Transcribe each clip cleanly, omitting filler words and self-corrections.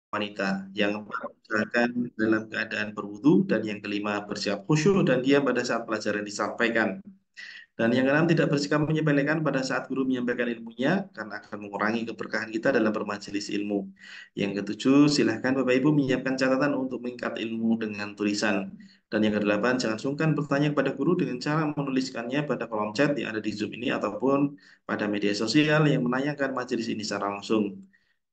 wanita. Yang keempat, misalkan dalam keadaan berwudu. Dan yang kelima, bersiap khusyuk dan diam pada saat pelajaran disampaikan. Dan yang keenam, tidak bersikap menyepelekan pada saat guru menyampaikan ilmunya, karena akan mengurangi keberkahan kita dalam bermajelis ilmu. Yang ketujuh, silahkan Bapak Ibu menyiapkan catatan untuk meningkat ilmu dengan tulisan. Dan yang kedelapan, jangan sungkan bertanya kepada guru dengan cara menuliskannya pada kolom chat yang ada di Zoom ini ataupun pada media sosial yang menayangkan majelis ini secara langsung.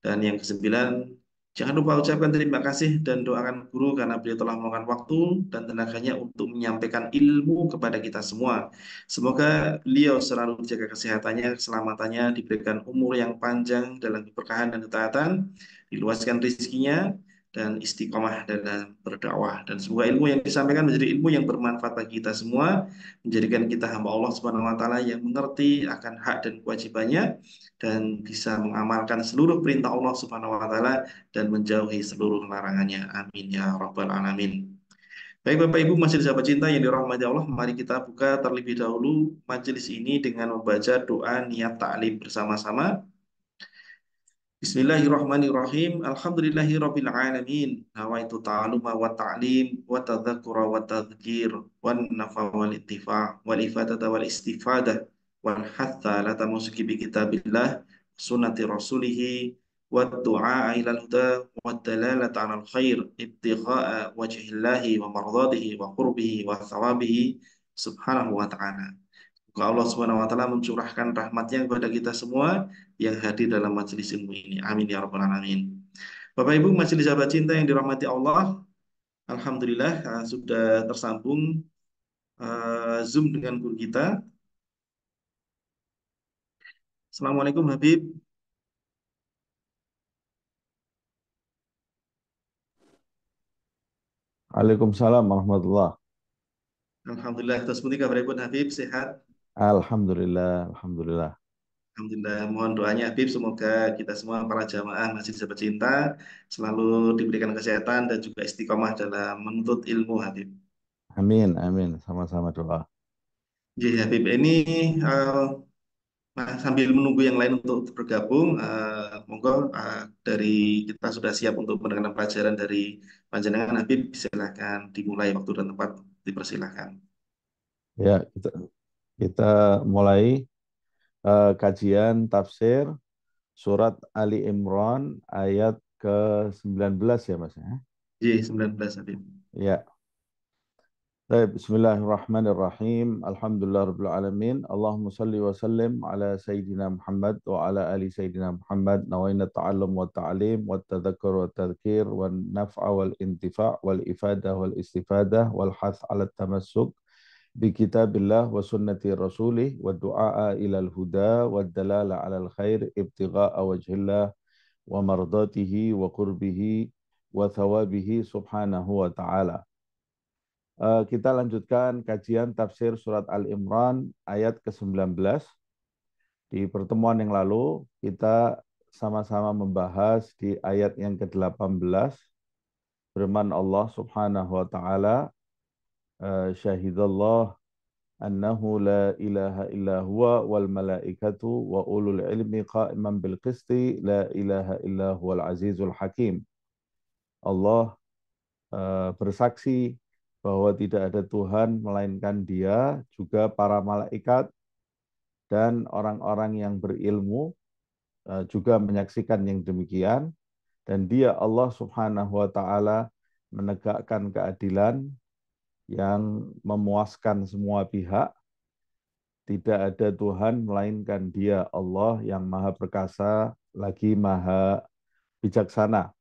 Dan yang kesembilan, jangan lupa ucapkan terima kasih dan doakan guru karena beliau telah meluangkan waktu dan tenaganya untuk menyampaikan ilmu kepada kita semua. Semoga beliau selalu dijaga kesehatannya, keselamatannya, diberikan umur yang panjang dalam keberkahan dan ketaatan, diluaskan rezekinya, dan istiqomah dalam berdakwah. Dan semoga ilmu yang disampaikan menjadi ilmu yang bermanfaat bagi kita semua, menjadikan kita hamba Allah Subhanahu wa taala yang mengerti akan hak dan kewajibannya dan bisa mengamalkan seluruh perintah Allah Subhanahu wa taala dan menjauhi seluruh larangannya. Amin ya rabbal alamin. Baik Bapak Ibu masih sahabat cinta yang dirahmati Allah, mari kita buka terlebih dahulu majelis ini dengan membaca doa niat ta'lim bersama-sama. Bismillahirrahmanirrahim. Alhamdulillahirabbil alamin. Nawaitu ta'aluma wa ta'lim wa tadzakkura wa tadhkir wan nafa wal ittifa' wal ifadata wal istifadah wal hatha la tamusuki bi kitabillah sunnati rasulih wa du'a ilal huda wa dalalata 'alal khair ibtigha'a wajhillahi wa mardatihi wa qurbihi wa thawabihi subhanahu wa ta'ala. Semoga Allah Subhanahu wa taala mencurahkan rahmatnya kepada kita semua yang hadir dalam majelis ilmu ini. Amin ya rabbal alamin. Bapak Ibu majelis sahabat cinta yang dirahmati Allah, alhamdulillah sudah tersambung Zoom dengan guru kita. Assalamualaikum Habib. Waalaikumsalam warahmatullah. Alhamdulillah. Terus putih kabar Ibu Habib sehat. Alhamdulillah, alhamdulillah. Alhamdulillah. Mohon doanya Habib semoga kita semua para jamaah majelis sahabat cinta selalu diberikan kesehatan dan juga istiqomah dalam menuntut ilmu Habib. Amin, amin. Sama-sama doa. Jadi Habib ini nah, sambil menunggu yang lain untuk bergabung, monggo dari kita sudah siap untuk mendengarkan pelajaran dari Panjenengan Habib. Silakan dimulai waktu dan tempat dipersilahkan. Ya, kita mulai kajian tafsir surat Ali Imran ayat ke-19 ya Mas ya. J19 Habib. Ya. Baik, bismillahirrahmanirrahim. Alhamdulillahirabbil alamin. Allahumma shalli wa sallim ala sayyidina Muhammad wa ala ali sayyidina Muhammad. Nawaina ta'allum wa ta'lim wa tadhakkur wa tadhkir wa naf'a wal intifa' wal ifadah wal istifadah wal hath ala tamassuk bi kitabillah wa sunnati rasulih wa du'a ilal huda wa dalala ala al khair ibtigha'a wajhillah wa mardatihi wa qurbihi wa thawabihi subhanahu wa ta'ala. Kita lanjutkan kajian tafsir surat Al-Imran ayat ke-19. Di pertemuan yang lalu kita sama-sama membahas di ayat yang ke-18 firman Allah Subhanahu wa taala, syahidallah annahu la ilaha illa huwa wal malaikatu wa ulul ilmi qa'iman bil qisti la ilaha illa huwal azizul hakim. Allah bersaksi bahwa tidak ada Tuhan melainkan Dia, juga para malaikat dan orang-orang yang berilmu juga menyaksikan yang demikian, dan Dia Allah Subhanahu wa taala menegakkan keadilan yang memuaskan semua pihak. Tidak ada Tuhan melainkan Dia Allah yang Maha Perkasa lagi Maha Bijaksana.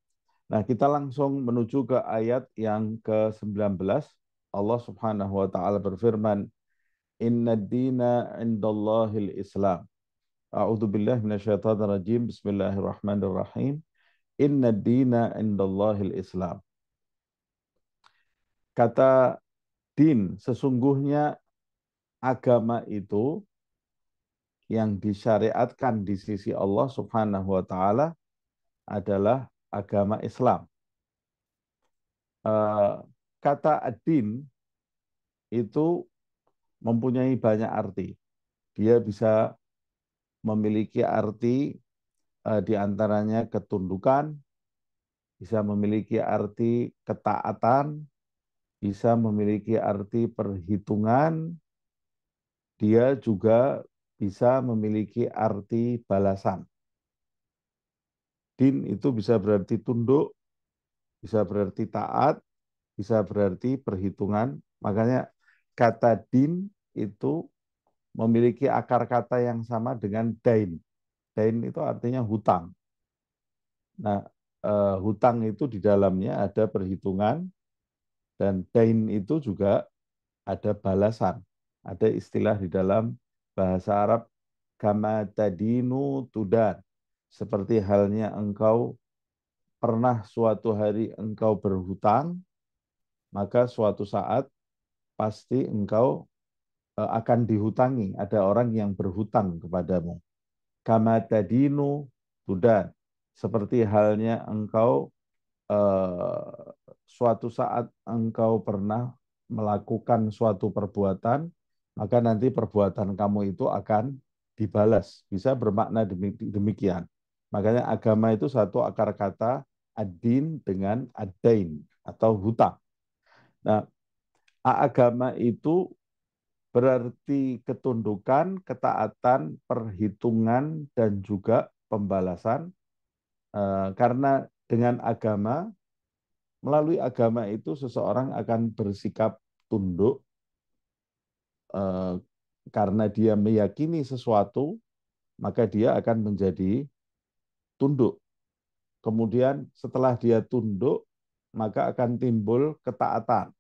Nah, kita langsung menuju ke ayat yang ke-19. Allah Subhanahu wa taala berfirman, "Inna dina indallahil Islam." A'udzu billahi minasyaitonir rajim. Bismillahirrahmanirrahim. Inna dina indallahil Islam. Kata din, sesungguhnya agama itu yang disyariatkan di sisi Allah Subhanahu wa taala adalah agama Islam. Kata ad-din itu mempunyai banyak arti. Dia bisa memiliki arti di antaranya ketundukan, bisa memiliki arti ketaatan, bisa memiliki arti perhitungan, dia juga bisa memiliki arti balasan. Din itu bisa berarti tunduk, bisa berarti taat, bisa berarti perhitungan. Makanya kata din itu memiliki akar kata yang sama dengan dain. Dain itu artinya hutang. Nah, hutang itu di dalamnya ada perhitungan, dan dain itu juga ada balasan. Ada istilah di dalam bahasa Arab, kama tadinu tudan. Seperti halnya engkau pernah suatu hari engkau berhutang, maka suatu saat pasti engkau akan dihutangi. Ada orang yang berhutang kepadamu. Kama tadinu tudan. Seperti halnya engkau suatu saat engkau pernah melakukan suatu perbuatan, maka nanti perbuatan kamu itu akan dibalas. Bisa bermakna demikian. Makanya agama itu satu akar kata ad-din dengan ad-dain atau hutang. Nah, agama itu berarti ketundukan, ketaatan, perhitungan, dan juga pembalasan. Karena dengan agama, melalui agama itu seseorang akan bersikap tunduk eh, karena dia meyakini sesuatu, maka dia akan menjadi tunduk. Kemudian setelah dia tunduk, maka akan timbul ketaatan.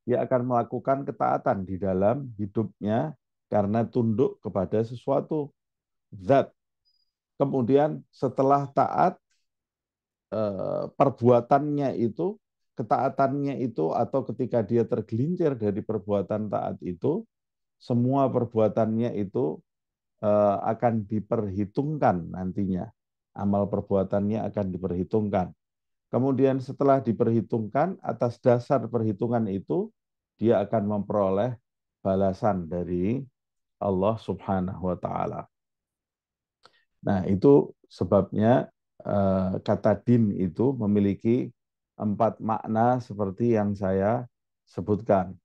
Dia akan melakukan ketaatan di dalam hidupnya karena tunduk kepada sesuatu zat. Kemudian setelah taat, perbuatannya itu, ketaatannya itu, atau ketika dia tergelincir dari perbuatan taat itu, semua perbuatannya itu akan diperhitungkan nantinya. Amal perbuatannya akan diperhitungkan. Kemudian setelah diperhitungkan, atas dasar perhitungan itu, dia akan memperoleh balasan dari Allah Subhanahu wa Ta'ala. Nah, itu sebabnya kata din itu memiliki 4 makna seperti yang saya sebutkan.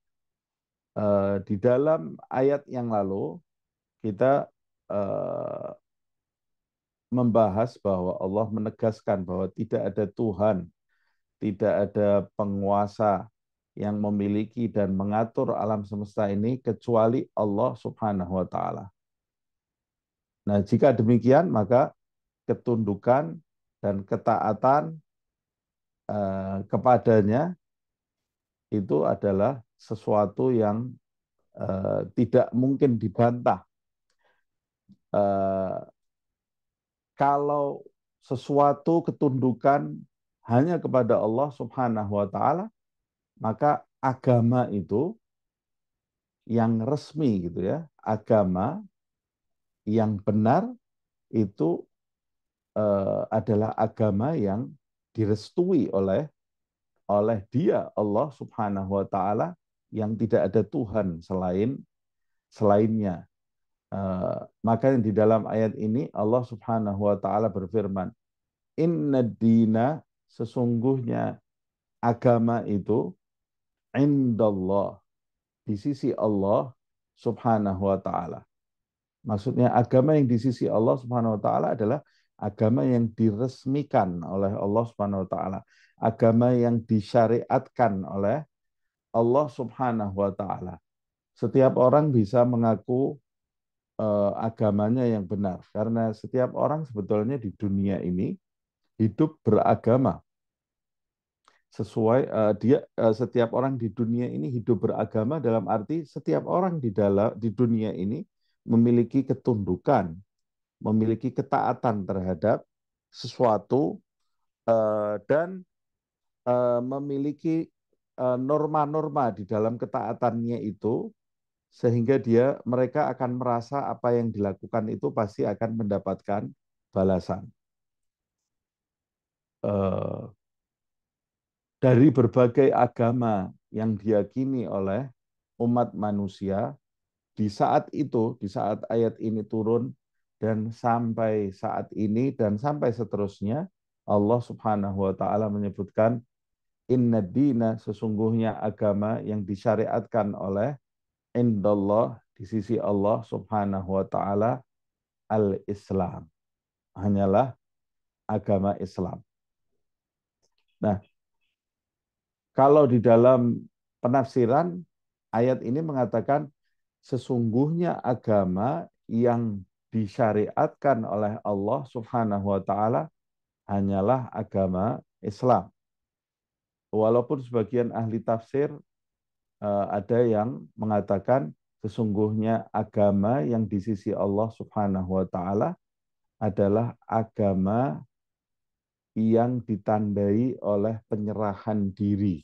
Di dalam ayat yang lalu, kita membahas bahwa Allah menegaskan bahwa tidak ada Tuhan, tidak ada penguasa yang memiliki dan mengatur alam semesta ini kecuali Allah Subhanahu wa Ta'ala. Nah, jika demikian, maka ketundukan dan ketaatan kepadanya itu adalah sesuatu yang tidak mungkin dibantah. Kalau sesuatu ketundukan hanya kepada Allah Subhanahu wa Ta'ala, maka agama itu yang resmi gitu ya, agama yang benar itu adalah agama yang direstui oleh Dia, Allah Subhanahu wa Ta'ala, yang tidak ada Tuhan selainnya. Maka di dalam ayat ini Allah Subhanahu wa Ta'ala berfirman, Inna dina, sesungguhnya agama itu indallah, di sisi Allah Subhanahu wa Ta'ala. Maksudnya agama yang di sisi Allah Subhanahu wa Ta'ala adalah agama yang diresmikan oleh Allah Subhanahu wa Ta'ala, agama yang disyariatkan oleh Allah Subhanahu wa Ta'ala. Setiap orang bisa mengaku agamanya yang benar, karena setiap orang sebetulnya di dunia ini hidup beragama. Setiap orang di dunia ini hidup beragama dalam arti setiap orang di dunia ini memiliki ketundukan, memiliki ketaatan terhadap sesuatu, dan memiliki norma-norma di dalam ketaatannya itu, sehingga mereka akan merasa apa yang dilakukan itu pasti akan mendapatkan balasan. Dari berbagai agama yang diyakini oleh umat manusia, di saat itu, di saat ayat ini turun, dan sampai saat ini, dan sampai seterusnya, Allah Subhanahu wa taala menyebutkan inna dina, sesungguhnya agama yang disyariatkan oleh indallah, di sisi Allah Subhanahu wa taala, al-Islam. Hanyalah agama Islam. Nah, kalau di dalam penafsiran ayat ini mengatakan sesungguhnya agama yang disyariatkan oleh Allah Subhanahu wa taala hanyalah agama Islam. Walaupun sebagian ahli tafsir ada yang mengatakan sesungguhnya agama yang di sisi Allah Subhanahu wa taala adalah agama yang ditandai oleh penyerahan diri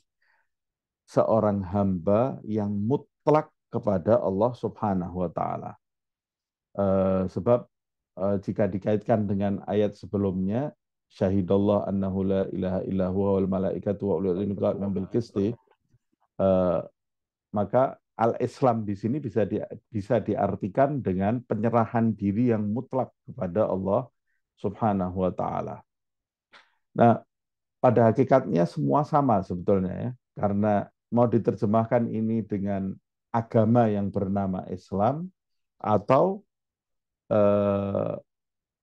seorang hamba yang mutlak kepada Allah Subhanahu wa taala. Sebab jika dikaitkan dengan ayat sebelumnya, syahidallah annahu la ilaha illa huwa wal malaikatu wa ulul ilmi qa'iman bil qisti, maka al-Islam di sini bisa diartikan dengan penyerahan diri yang mutlak kepada Allah Subhanahu wa taala. Nah, pada hakikatnya semua sama sebetulnya ya, karena mau diterjemahkan ini dengan agama yang bernama Islam atau eh,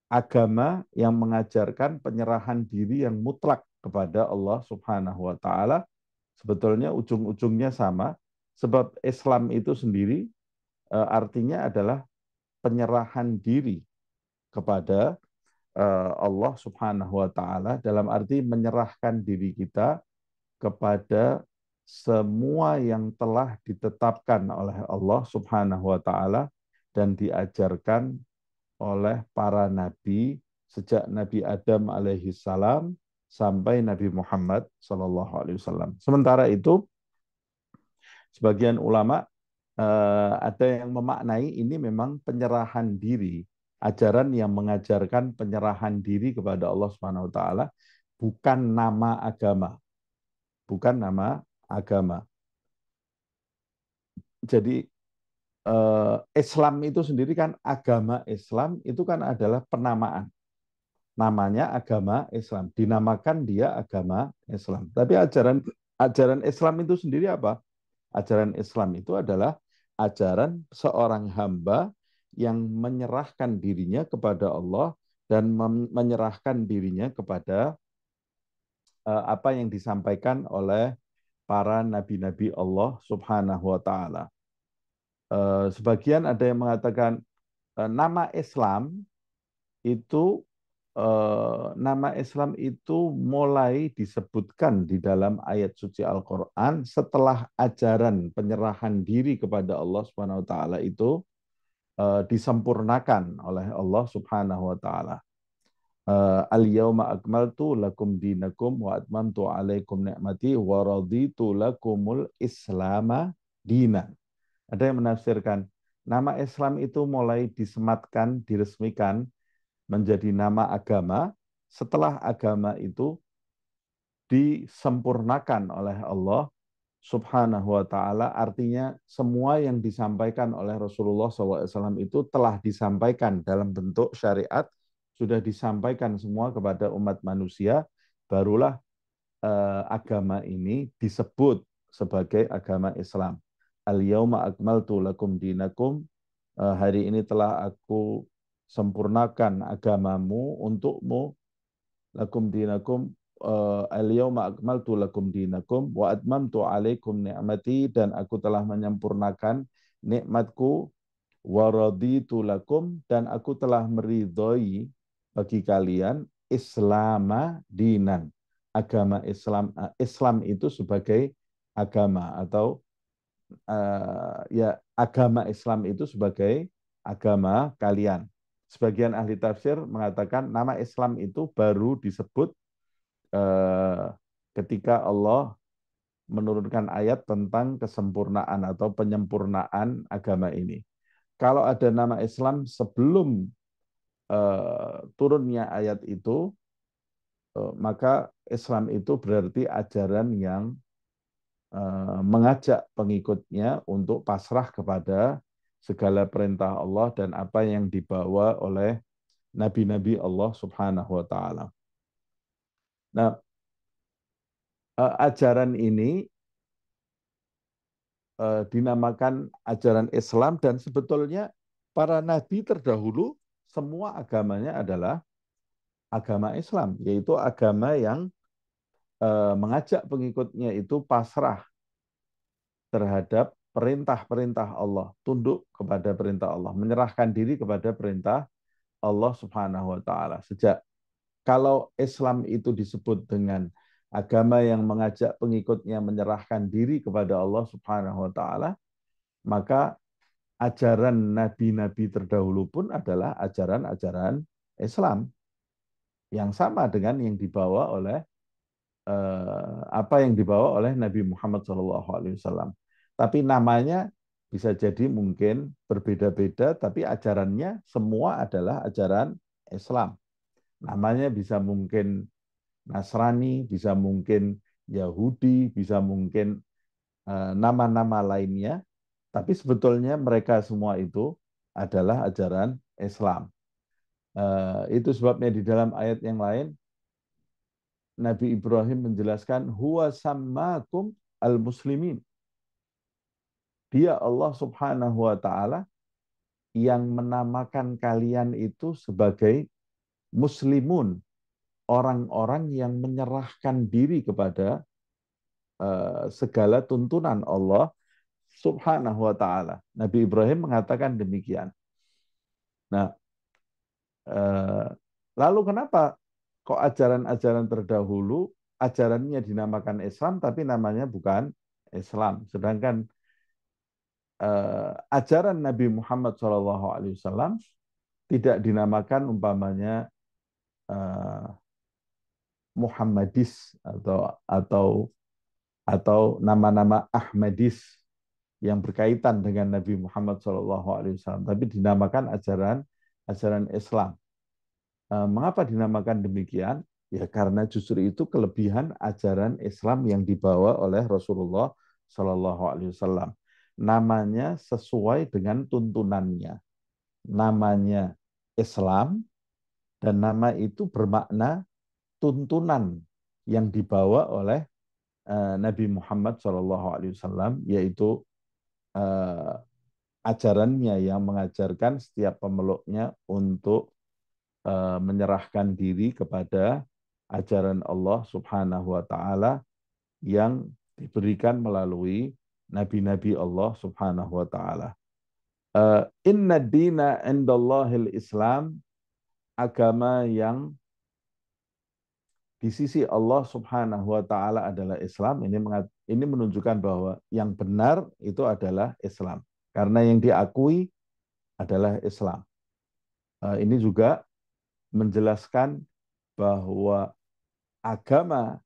agama yang mengajarkan penyerahan diri yang mutlak kepada Allah Subhanahu wa taala, sebetulnya ujung-ujungnya sama, sebab Islam itu sendiri artinya adalah penyerahan diri kepada Allah Subhanahu wa taala, dalam arti menyerahkan diri kita kepada semua yang telah ditetapkan oleh Allah Subhanahu wa taala dan diajarkan oleh para nabi sejak Nabi Adam alaihi salam sampai Nabi Muhammad sallallahu alaihi wasallam. Sementara itu sebagian ulama ada yang memaknai ini memang penyerahan diri, ajaran yang mengajarkan penyerahan diri kepada Allah Subhanahu wa taala, bukan nama agama. Bukan nama agama. Jadi Islam itu sendiri kan, agama Islam itu kan adalah penamaan. Namanya agama Islam, dinamakan dia agama Islam. Tapi ajaran Islam itu sendiri apa? Ajaran Islam itu adalah ajaran seorang hamba yang menyerahkan dirinya kepada Allah dan menyerahkan dirinya kepada apa yang disampaikan oleh para nabi-nabi Allah Subhanahu wa taala. Sebagian ada yang mengatakan nama Islam itu mulai disebutkan di dalam ayat suci Al-Qur'an setelah ajaran penyerahan diri kepada Allah Subhanahu wa taala itu disempurnakan oleh Allah Subhanahu wa taala. Al-yauma akmaltu lakum dinakum wa atmamtu alaikum ni'mati wa raditu lakumul islama dinan. Ada yang menafsirkan nama Islam itu mulai disematkan, diresmikan menjadi nama agama setelah agama itu disempurnakan oleh Allah Subhanahu wa taala. Artinya semua yang disampaikan oleh Rasulullah SAW itu telah disampaikan dalam bentuk syariat, sudah disampaikan semua kepada umat manusia, barulah agama ini disebut sebagai agama Islam. Al-yauma akmaltu lakum dinakum, hari ini telah aku sempurnakan agamamu untukmu, lakum dinakum, al-yauma akmaltu lakum dinakum wa atmamtu alaikum ni'mati, dan aku telah menyempurnakan nikmatku, wa raditu lakum, dan aku telah meridhoi bagi kalian Islama dinan, agama Islam. Islam itu sebagai agama, atau ya agama Islam itu sebagai agama kalian. Sebagian ahli tafsir mengatakan nama Islam itu baru disebut ketika Allah menurunkan ayat tentang kesempurnaan atau penyempurnaan agama ini. Kalau ada nama Islam sebelum turunnya ayat itu, maka Islam itu berarti ajaran yang mengajak pengikutnya untuk pasrah kepada segala perintah Allah dan apa yang dibawa oleh nabi-nabi Allah Subhanahu wa taala. Nah, ajaran ini dinamakan ajaran Islam dan sebetulnya para nabi terdahulu semua agamanya adalah agama Islam, yaitu agama yang mengajak pengikutnya itu pasrah terhadap perintah-perintah Allah, tunduk kepada perintah Allah, menyerahkan diri kepada perintah Allah Subhanahu wa taala. Sejak kalau Islam itu disebut dengan agama yang mengajak pengikutnya menyerahkan diri kepada Allah Subhanahu wa taala, maka ajaran nabi-nabi terdahulu pun adalah ajaran-ajaran Islam yang sama dengan yang dibawa oleh apa yang dibawa oleh Nabi Muhammad SAW. Tapi namanya bisa jadi mungkin berbeda-beda, tapi ajarannya semua adalah ajaran Islam. Namanya bisa mungkin Nasrani, bisa mungkin Yahudi, bisa mungkin nama-nama lainnya, tapi sebetulnya mereka semua itu adalah ajaran Islam. Itu sebabnya di dalam ayat yang lain Nabi Ibrahim menjelaskan huwa sammakum al-muslimin. Dia Allah Subhanahu wa taala yang menamakan kalian itu sebagai muslimun, orang-orang yang menyerahkan diri kepada segala tuntunan Allah Subhanahu wa taala. Nabi Ibrahim mengatakan demikian. Nah, lalu kenapa kok ajaran-ajaran terdahulu ajarannya dinamakan Islam tapi namanya bukan Islam, sedangkan ajaran Nabi Muhammad SAW tidak dinamakan umpamanya Muhammadis atau nama-nama Ahmadis yang berkaitan dengan Nabi Muhammad SAW, tapi dinamakan ajaran Islam. Mengapa dinamakan demikian? Ya karena justru itu kelebihan ajaran Islam yang dibawa oleh Rasulullah SAW. Namanya sesuai dengan tuntunannya. Namanya Islam dan nama itu bermakna tuntunan yang dibawa oleh Nabi Muhammad SAW, yaitu ajarannya yang mengajarkan setiap pemeluknya untuk menyerahkan diri kepada ajaran Allah Subhanahu wa taala yang diberikan melalui nabi-nabi Allah Subhanahu wa taala. Inna dina indallahil Islam, agama yang di sisi Allah Subhanahu wa taala adalah Islam. Ini menunjukkan bahwa yang benar itu adalah Islam karena yang diakui adalah Islam. Ini juga menjelaskan bahwa agama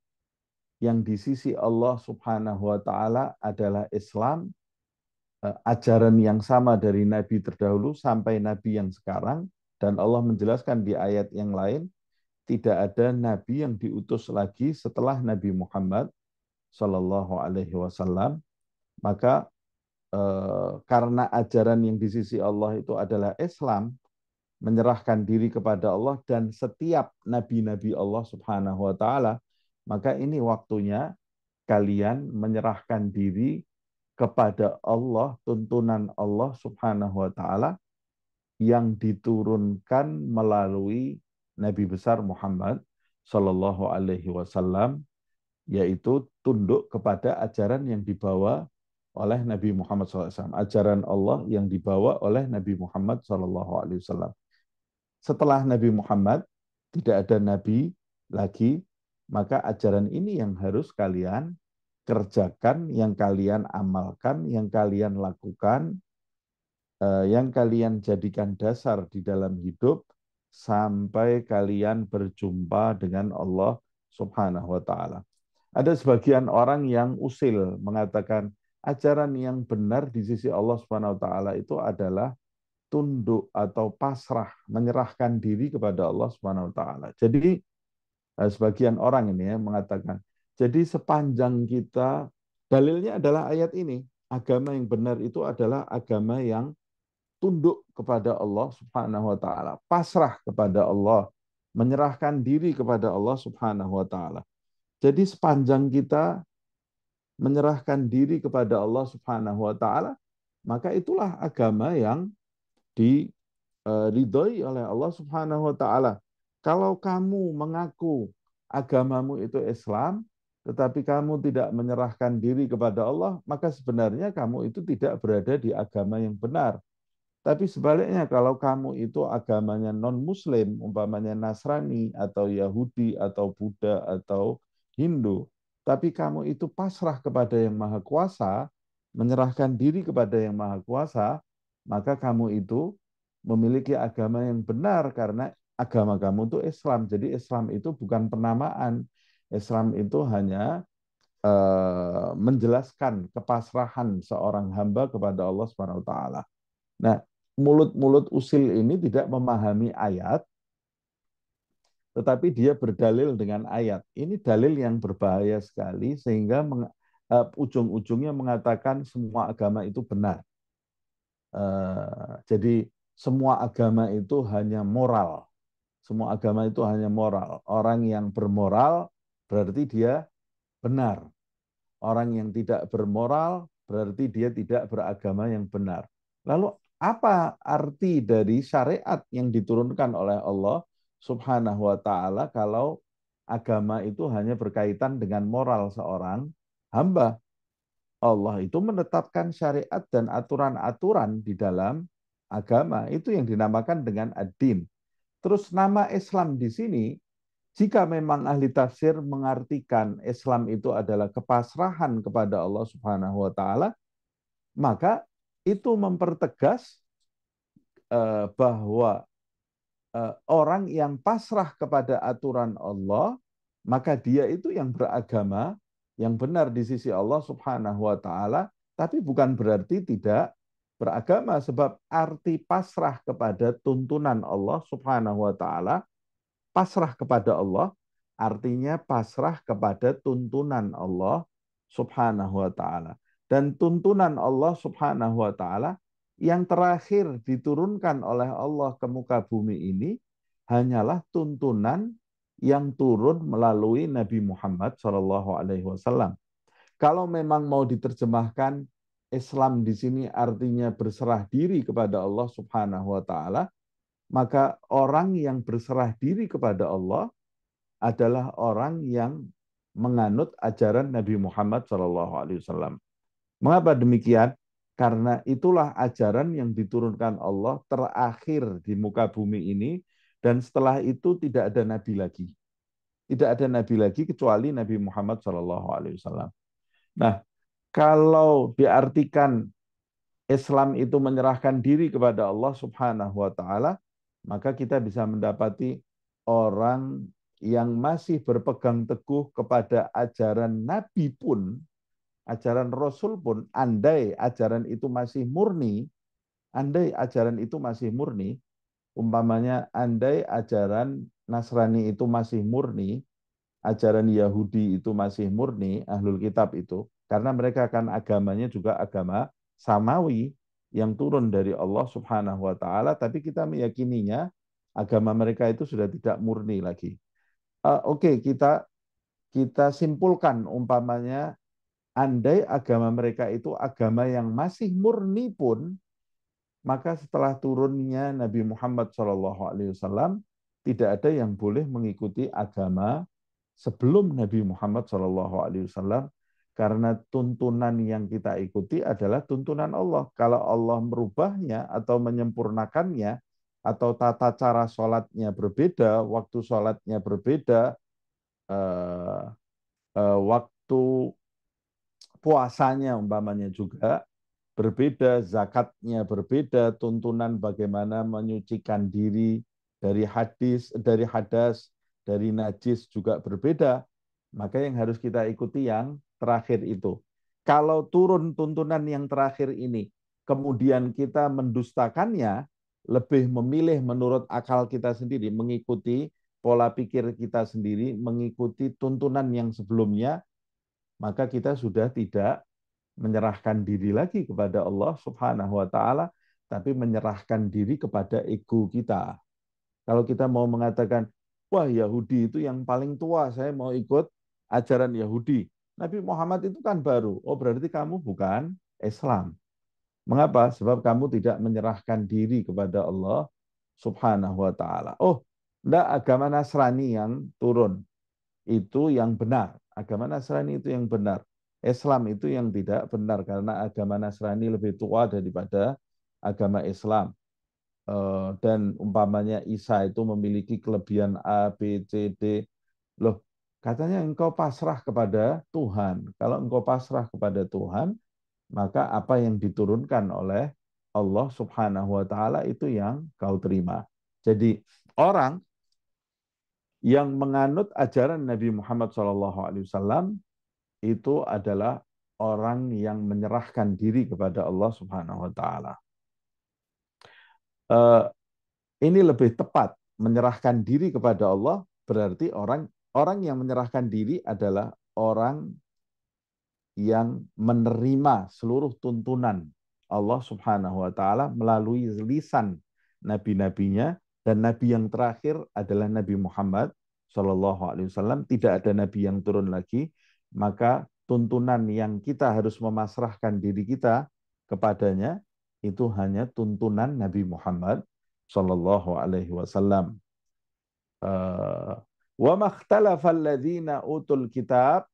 yang di sisi Allah Subhanahu wa taala adalah Islam, ajaran yang sama dari nabi terdahulu sampai nabi yang sekarang, dan Allah menjelaskan di ayat yang lain tidak ada nabi yang diutus lagi setelah Nabi Muhammad Shallallahu Alaihi Wasallam. Maka karena ajaran yang di sisi Allah itu adalah Islam, menyerahkan diri kepada Allah dan setiap nabi-nabi Allah Subhanahu wa taala, maka ini waktunya kalian menyerahkan diri kepada Allah, tuntunan Allah Subhanahu wa taala yang diturunkan melalui Nabi besar Muhammad Shallallahu alaihi wasallam, yaitu tunduk kepada ajaran yang dibawa oleh Nabi Muhammad SAW, ajaran Allah yang dibawa oleh Nabi Muhammad SAW. Setelah Nabi Muhammad, tidak ada Nabi lagi, maka ajaran ini yang harus kalian kerjakan, yang kalian amalkan, yang kalian lakukan, yang kalian jadikan dasar di dalam hidup, sampai kalian berjumpa dengan Allah Subhanahu wa Ta'ala. Ada sebagian orang yang usil mengatakan ajaran yang benar di sisi Allah Subhanahu wa Ta'ala itu adalah tunduk atau pasrah, menyerahkan diri kepada Allah Subhanahu wa taala. Jadi sebagian orang ini ya mengatakan, jadi sepanjang kita, dalilnya adalah ayat ini, agama yang benar itu adalah agama yang tunduk kepada Allah Subhanahu wa taala, pasrah kepada Allah, menyerahkan diri kepada Allah Subhanahu wa taala. Jadi sepanjang kita menyerahkan diri kepada Allah Subhanahu wa taala, maka itulah agama yang diridhoi oleh Allah Subhanahu wa taala. Kalau kamu mengaku agamamu itu Islam, tetapi kamu tidak menyerahkan diri kepada Allah, maka sebenarnya kamu itu tidak berada di agama yang benar. Tapi sebaliknya kalau kamu itu agamanya non-Muslim, umpamanya Nasrani atau Yahudi atau Buddha atau Hindu, tapi kamu itu pasrah kepada yang Maha Kuasa, menyerahkan diri kepada yang Maha Kuasa, maka kamu itu memiliki agama yang benar karena agama kamu itu Islam. Jadi Islam itu bukan penamaan. Islam itu hanya menjelaskan kepasrahan seorang hamba kepada Allah Subhanahu wa taala. Nah, mulut-mulut usil ini tidak memahami ayat, tetapi dia berdalil dengan ayat. Ini dalil yang berbahaya sekali, sehingga ujung-ujungnya mengatakan semua agama itu benar. Jadi semua agama itu hanya moral. Semua agama itu hanya moral. Orang yang bermoral berarti dia benar. Orang yang tidak bermoral berarti dia tidak beragama yang benar. Lalu apa arti dari syariat yang diturunkan oleh Allah Subhanahu wa taala kalau agama itu hanya berkaitan dengan moral seorang hamba? Allah itu menetapkan syariat dan aturan-aturan di dalam agama. Itu yang dinamakan dengan ad-din. Terus nama Islam di sini, jika memang ahli tafsir mengartikan Islam itu adalah kepasrahan kepada Allah Subhanahu wa taala, maka itu mempertegas bahwa orang yang pasrah kepada aturan Allah, maka dia itu yang beragama yang benar di sisi Allah Subhanahu wa taala, tapi bukan berarti tidak beragama, sebab arti pasrah kepada tuntunan Allah Subhanahu wa taala, pasrah kepada Allah artinya pasrah kepada tuntunan Allah Subhanahu wa taala. Dan tuntunan Allah Subhanahu wa taala yang terakhir diturunkan oleh Allah ke muka bumi ini hanyalah tuntunan yang turun melalui Nabi Muhammad SAW. Kalau memang mau diterjemahkan Islam di sini artinya berserah diri kepada Allah Subhanahu wa taala, maka orang yang berserah diri kepada Allah adalah orang yang menganut ajaran Nabi Muhammad SAW. Mengapa demikian? Karena itulah ajaran yang diturunkan Allah terakhir di muka bumi ini, dan setelah itu tidak ada nabi lagi. Tidak ada nabi lagi kecuali Nabi Muhammad SAW. Nah, kalau diartikan Islam itu menyerahkan diri kepada Allah Subhanahu wa taala, maka kita bisa mendapati orang yang masih berpegang teguh kepada ajaran Nabi pun, ajaran Rasul pun, andai ajaran itu masih murni, umpamanya andai ajaran Nasrani itu masih murni, ajaran Yahudi itu masih murni, ahlul kitab itu, karena mereka kan agamanya juga agama samawi yang turun dari Allah Subhanahu wa taala, tapi kita meyakininya agama mereka itu sudah tidak murni lagi. Oke, kita simpulkan umpamanya andai agama mereka itu agama yang masih murni pun, maka setelah turunnya Nabi Muhammad SAW tidak ada yang boleh mengikuti agama sebelum Nabi Muhammad SAW, karena tuntunan yang kita ikuti adalah tuntunan Allah. Kalau Allah merubahnya atau menyempurnakannya, atau tata cara sholatnya berbeda, waktu sholatnya berbeda, waktu puasanya umpamanya juga berbeda, zakatnya berbeda, tuntunan bagaimana menyucikan diri dari hadas, dari najis juga berbeda, maka yang harus kita ikuti yang terakhir itu. Kalau turun tuntunan yang terakhir ini, kemudian kita mendustakannya, lebih memilih menurut akal kita sendiri, mengikuti pola pikir kita sendiri, mengikuti tuntunan yang sebelumnya, maka kita sudah tidak menyerahkan diri lagi kepada Allah Subhanahu wa taala, tapi menyerahkan diri kepada ego kita. Kalau kita mau mengatakan wah Yahudi itu yang paling tua, saya mau ikut ajaran Yahudi. Nabi Muhammad itu kan baru. Oh berarti kamu bukan Islam. Mengapa? Sebab kamu tidak menyerahkan diri kepada Allah Subhanahu wa taala. Oh, enggak, agama Nasrani yang turun itu yang benar. Agama Nasrani itu yang benar. Islam itu yang tidak benar karena agama Nasrani lebih tua daripada agama Islam. Dan umpamanya Isa itu memiliki kelebihan A, B, C, D. Loh, katanya engkau pasrah kepada Tuhan. Kalau engkau pasrah kepada Tuhan, maka apa yang diturunkan oleh Allah Subhanahu wa taala itu yang kau terima. Jadi orang yang menganut ajaran Nabi Muhammad SAW itu adalah orang yang menyerahkan diri kepada Allah Subhanahu wa taala. Ini lebih tepat, menyerahkan diri kepada Allah berarti orang orang yang menyerahkan diri adalah orang yang menerima seluruh tuntunan Allah Subhanahu wa taala melalui lisan nabi-nabinya, dan nabi yang terakhir adalah Nabi Muhammad Shallallahu alaihi wasallam. Tidak ada nabi yang turun lagi, maka tuntunan yang kita harus memasrahkan diri kita kepadanya itu hanya tuntunan Nabi Muhammad Shallallahu alaihi wasallam. Wa makhtalafa alladzina utul kitab,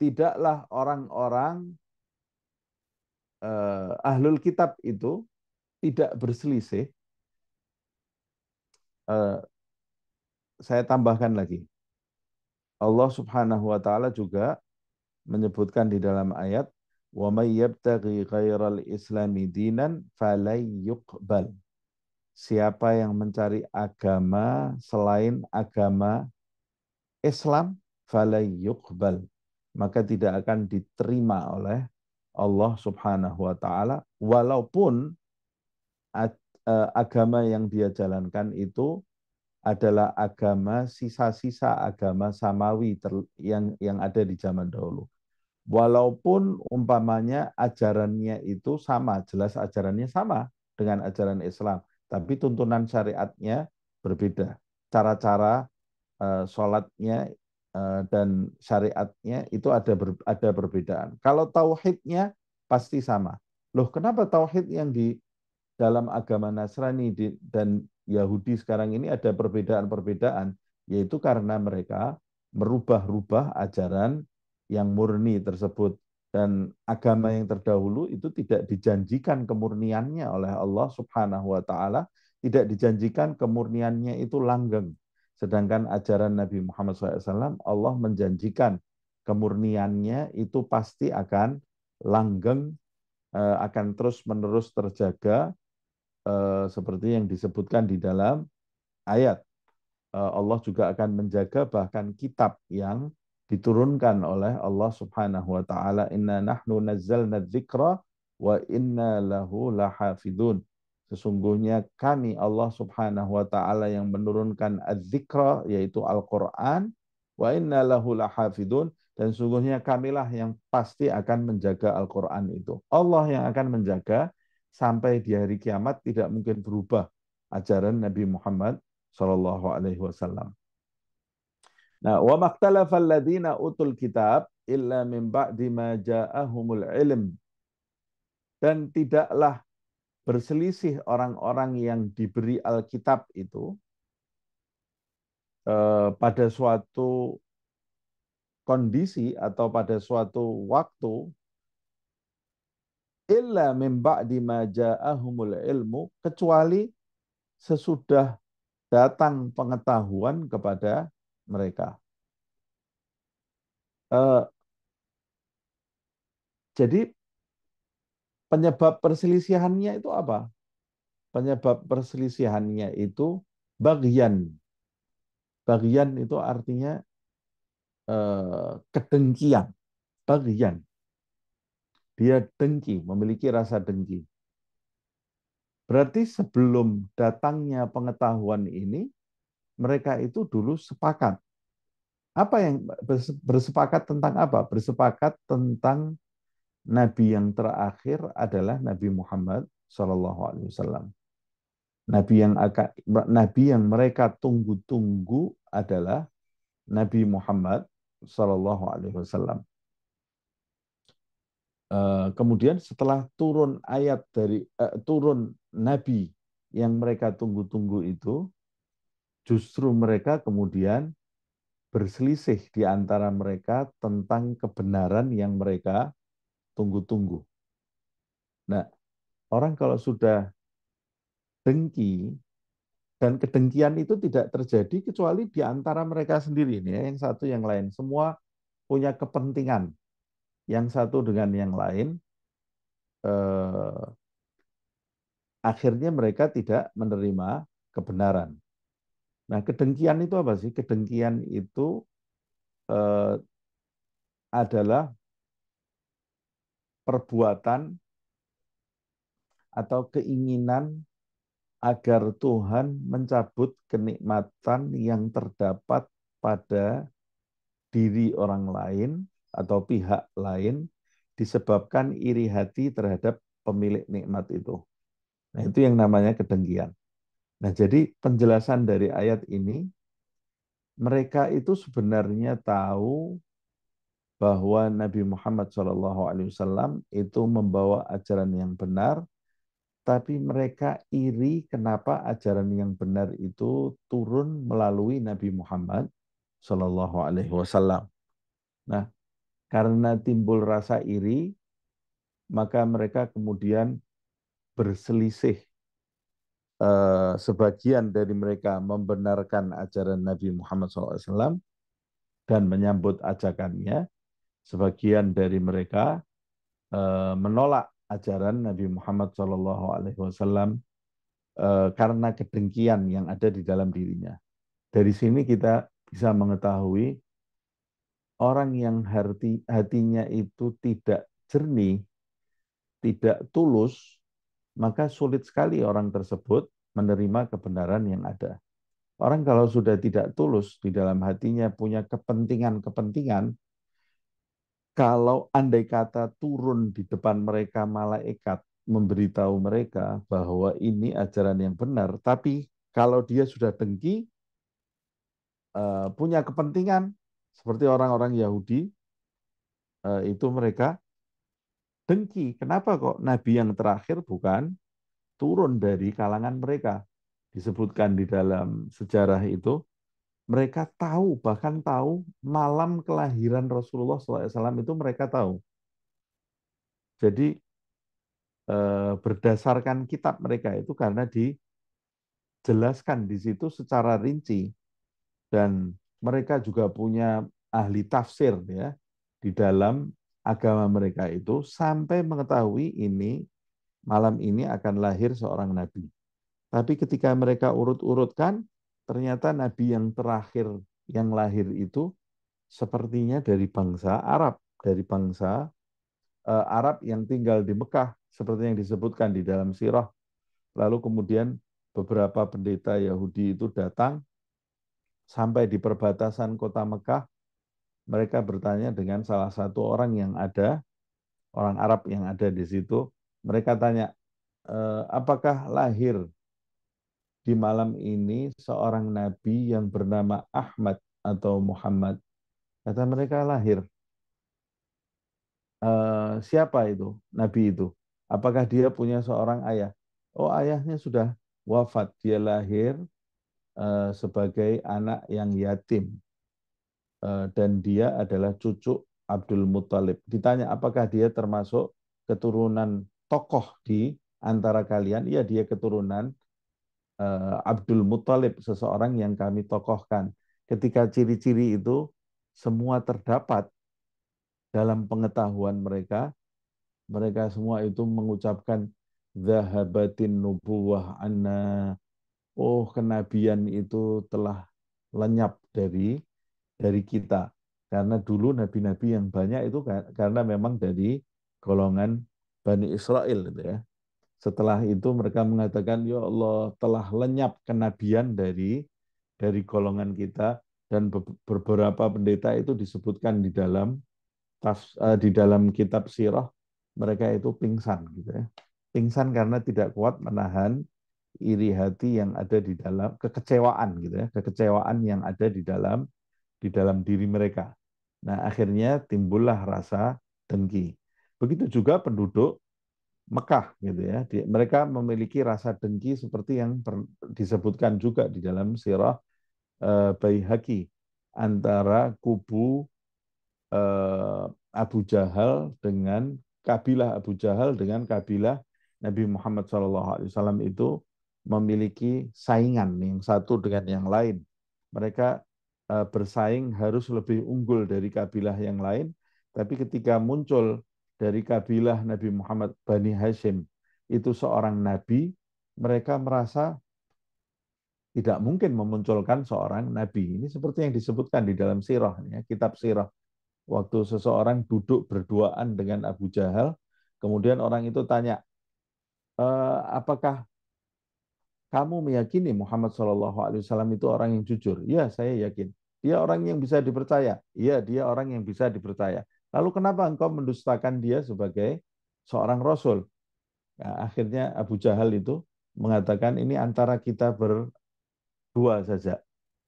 tidaklah orang-orang ahlul kitab itu tidak berselisih. Saya tambahkan lagi. Allah Subhanahu wa taala juga menyebutkan di dalam ayat, "Wa may yabtaghi ghairal islami dinan falay yuqbal." Siapa yang mencari agama selain agama Islam, falay yuqbal, maka tidak akan diterima oleh Allah Subhanahu wa taala, walaupun agama yang dia jalankan itu adalah agama sisa-sisa agama samawi yang ada di zaman dahulu. Walaupun umpamanya ajarannya itu sama, jelas ajarannya sama dengan ajaran Islam, tapi tuntunan syariatnya berbeda. Cara-cara sholatnya dan syariatnya itu ada perbedaan. Kalau tauhidnya pasti sama. Loh, kenapa tauhid yang di dalam agama Nasrani dan Yahudi sekarang ini ada perbedaan-perbedaan? Yaitu karena mereka merubah-rubah ajaran yang murni tersebut. Dan agama yang terdahulu itu tidak dijanjikan kemurniannya oleh Allah Subhanahu wa taala, tidak dijanjikan kemurniannya itu langgeng. Sedangkan ajaran Nabi Muhammad SAW, Allah menjanjikan kemurniannya itu pasti akan langgeng, akan terus-menerus terjaga, seperti yang disebutkan di dalam ayat. Allah juga akan menjaga bahkan kitab yang diturunkan oleh Allah Subhanahu wa taala. Inna nahnu nazzalna dzikra wa inna lahu lahafidun. Sesungguhnya kami Allah Subhanahu wa taala yang menurunkan adz-dzikra, yaitu Al-Qur'an, wa inna lahu lahafidun, dan sesungguhnya kamilah yang pasti akan menjaga Al-Qur'an itu. Allah yang akan menjaga sampai di hari kiamat, tidak mungkin berubah ajaran Nabi Muhammad Shallallahu alaihi wasallam. Nah, wa makhtalafa alladziina utul kitab illa min ba'di ma ja'ahumul ilm. Dan tidaklah berselisih orang-orang yang diberi Alkitab itu pada suatu kondisi atau pada suatu waktu, illa min ba'di ma ja'ahumul ilmu, kecuali sesudah datang pengetahuan kepada mereka. Jadi penyebab perselisihannya itu apa? Penyebab perselisihannya itu bagian. Bagian itu artinya kedengkian. Bagian. Dia dengki, memiliki rasa dengki. Berarti sebelum datangnya pengetahuan ini, mereka itu dulu sepakat. Apa yang bersepakat tentang apa? Bersepakat tentang Nabi yang terakhir adalah Nabi Muhammad SAW. Nabi yang mereka tunggu-tunggu adalah Nabi Muhammad Sallallahu Alaihi Wasallam. Kemudian setelah turun Nabi yang mereka tunggu-tunggu itu, justru mereka kemudian berselisih di antara mereka tentang kebenaran yang mereka tunggu-tunggu. Nah, orang kalau sudah dengki, dan kedengkian itu tidak terjadi kecuali di antara mereka sendiri, nih, yang satu yang lain. Semua punya kepentingan yang satu dengan yang lain. Akhirnya mereka tidak menerima kebenaran. Nah, kedengkian itu apa sih? Kedengkian itu eh, adalah perbuatan atau keinginan agar Tuhan mencabut kenikmatan yang terdapat pada diri orang lain atau pihak lain disebabkan iri hati terhadap pemilik nikmat itu. Nah, itu yang namanya kedengkian. Nah, jadi penjelasan dari ayat ini, mereka itu sebenarnya tahu bahwa Nabi Muhammad SAW itu membawa ajaran yang benar, tapi mereka iri kenapa ajaran yang benar itu turun melalui Nabi Muhammad SAW. Nah, karena timbul rasa iri, maka mereka kemudian berselisih. Sebagian dari mereka membenarkan ajaran Nabi Muhammad SAW dan menyambut ajakannya. Sebagian dari mereka menolak ajaran Nabi Muhammad SAW karena kedengkian yang ada di dalam dirinya. Dari sini kita bisa mengetahui orang yang hatinya itu tidak jernih, tidak tulus, maka sulit sekali orang tersebut menerima kebenaran yang ada. Orang kalau sudah tidak tulus di dalam hatinya punya kepentingan-kepentingan, kalau andai kata turun di depan mereka malaikat memberitahu mereka bahwa ini ajaran yang benar, tapi kalau dia sudah dengki, punya kepentingan seperti orang-orang Yahudi, itu mereka dengki. Kenapa kok Nabi yang terakhir bukan turun dari kalangan mereka? Disebutkan di dalam sejarah itu, mereka tahu, bahkan tahu malam kelahiran Rasulullah SAW itu mereka tahu. Jadi berdasarkan kitab mereka itu karena dijelaskan di situ secara rinci, dan mereka juga punya ahli tafsir ya di dalam agama mereka itu sampai mengetahui ini malam ini akan lahir seorang nabi. Tapi ketika mereka urut-urutkan, ternyata nabi yang terakhir yang lahir itu sepertinya dari bangsa Arab, dari bangsa Arab yang tinggal di Mekah, seperti yang disebutkan di dalam sirah. Lalu kemudian beberapa pendeta Yahudi itu datang sampai di perbatasan kota Mekah. Mereka bertanya dengan salah satu orang yang ada, orang Arab yang ada di situ. Mereka tanya, apakah lahir di malam ini seorang nabi yang bernama Ahmad atau Muhammad? Kata mereka lahir. Siapa itu nabi itu? Apakah dia punya seorang ayah? Oh, ayahnya sudah wafat. Dia lahir sebagai anak yang yatim. Dan dia adalah cucu Abdul Muthalib. Ditanya apakah dia termasuk keturunan tokoh di antara kalian? Iya, dia keturunan Abdul Muthalib, seseorang yang kami tokohkan. Ketika ciri-ciri itu semua terdapat dalam pengetahuan mereka, mereka semua itu mengucapkan zahabatin nubuwah anna. Oh, kenabian itu telah lenyap dari kita. Karena dulu nabi-nabi yang banyak itu karena memang dari golongan Bani Israel gitu ya. Setelah itu mereka mengatakan, ya Allah, telah lenyap kenabian dari golongan kita, dan beberapa pendeta itu disebutkan di dalam kitab sirah, mereka itu pingsan gitu ya. Pingsan karena tidak kuat menahan iri hati yang ada di dalam kekecewaan gitu ya, kekecewaan yang ada di dalam diri mereka. Nah, akhirnya timbullah rasa dengki. Begitu juga penduduk Mekah gitu ya. Mereka memiliki rasa dengki seperti yang disebutkan juga di dalam sirah Baihaqi antara kubu Abu Jahal dengan kabilah Nabi Muhammad SAW itu memiliki saingan yang satu dengan yang lain. Mereka bersaing harus lebih unggul dari kabilah yang lain, tapi ketika muncul dari kabilah Nabi Muhammad Bani Hashim itu seorang nabi, mereka merasa tidak mungkin memunculkan seorang nabi. Ini seperti yang disebutkan di dalam sirah, ya, kitab sirah. Waktu seseorang duduk berduaan dengan Abu Jahal, kemudian orang itu tanya, apakah kamu meyakini Muhammad SAW itu orang yang jujur? Ya, saya yakin. Dia orang yang bisa dipercaya. Iya, dia orang yang bisa dipercaya. Lalu kenapa engkau mendustakan dia sebagai seorang rasul? Nah, akhirnya Abu Jahal itu mengatakan ini antara kita berdua saja.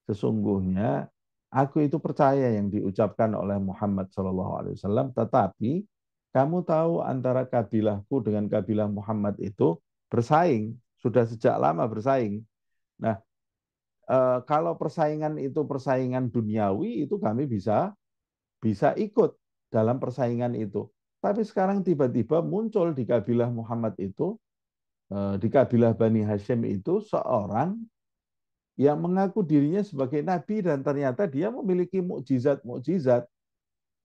Sesungguhnya aku itu percaya yang diucapkan oleh Muhammad SAW, tetapi kamu tahu antara kabilahku dengan kabilah Muhammad itu bersaing, sudah sejak lama bersaing. Nah, kalau persaingan itu persaingan duniawi, itu kami bisa bisa ikut dalam persaingan itu. Tapi sekarang tiba-tiba muncul di kabilah Muhammad itu, di kabilah Bani Hashim itu seorang yang mengaku dirinya sebagai nabi dan ternyata dia memiliki mukjizat-mukjizat.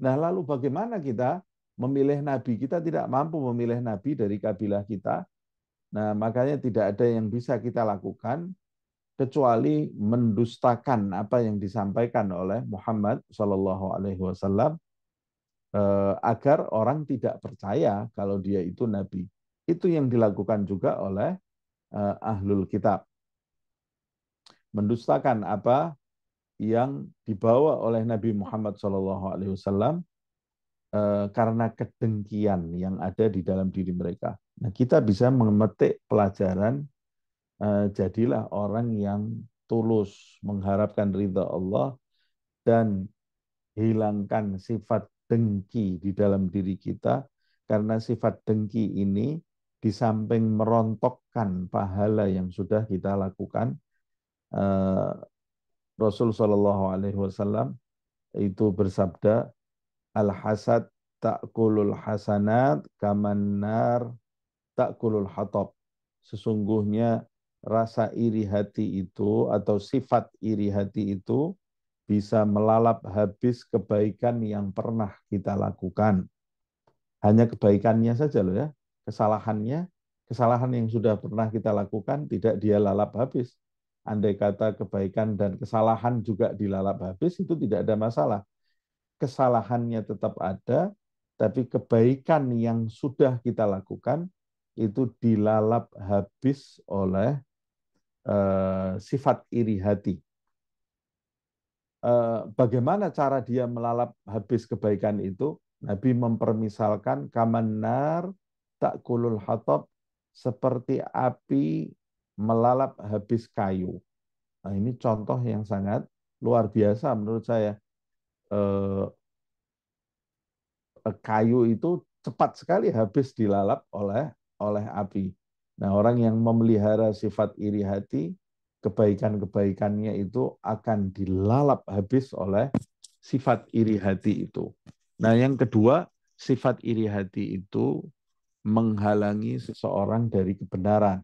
Nah, lalu bagaimana kita memilih nabi? Kita tidak mampu memilih nabi dari kabilah kita. Nah, makanya tidak ada yang bisa kita lakukan kecuali mendustakan apa yang disampaikan oleh Muhammad Shallallahu Alaihi Wasallam agar orang tidak percaya kalau dia itu nabi. Itu yang dilakukan juga oleh ahlul kitab. Mendustakan apa yang dibawa oleh Nabi Muhammad SAW karena kedengkian yang ada di dalam diri mereka. Nah, kita bisa memetik pelajaran, jadilah orang yang tulus mengharapkan ridha Allah dan hilangkan sifat dengki di dalam diri kita, karena sifat dengki ini di samping merontokkan pahala yang sudah kita lakukan, Rasul Shallallahu Alaihi Wasallam itu bersabda, al-hasad ta'kulul hasanat kamannar ta'kulul hatab. Sesungguhnya rasa iri hati itu atau sifat iri hati itu bisa melalap habis kebaikan yang pernah kita lakukan. Hanya kebaikannya saja loh ya. Kesalahan yang sudah pernah kita lakukan tidak dia lalap habis. Andai kata kebaikan dan kesalahan juga dilalap habis, itu tidak ada masalah. Kesalahannya tetap ada, tapi kebaikan yang sudah kita lakukan itu dilalap habis oleh sifat iri hati. Bagaimana cara dia melalap habis kebaikan itu? Nabi mempermisalkan kamanar ta'kulul hatab, seperti api melalap habis kayu. Nah, ini contoh yang sangat luar biasa menurut saya. Kayu itu cepat sekali habis dilalap oleh api. Nah, orang yang memelihara sifat iri hati, kebaikan-kebaikannya itu akan dilalap habis oleh sifat iri hati itu. Nah, yang kedua, sifat iri hati itu menghalangi seseorang dari kebenaran.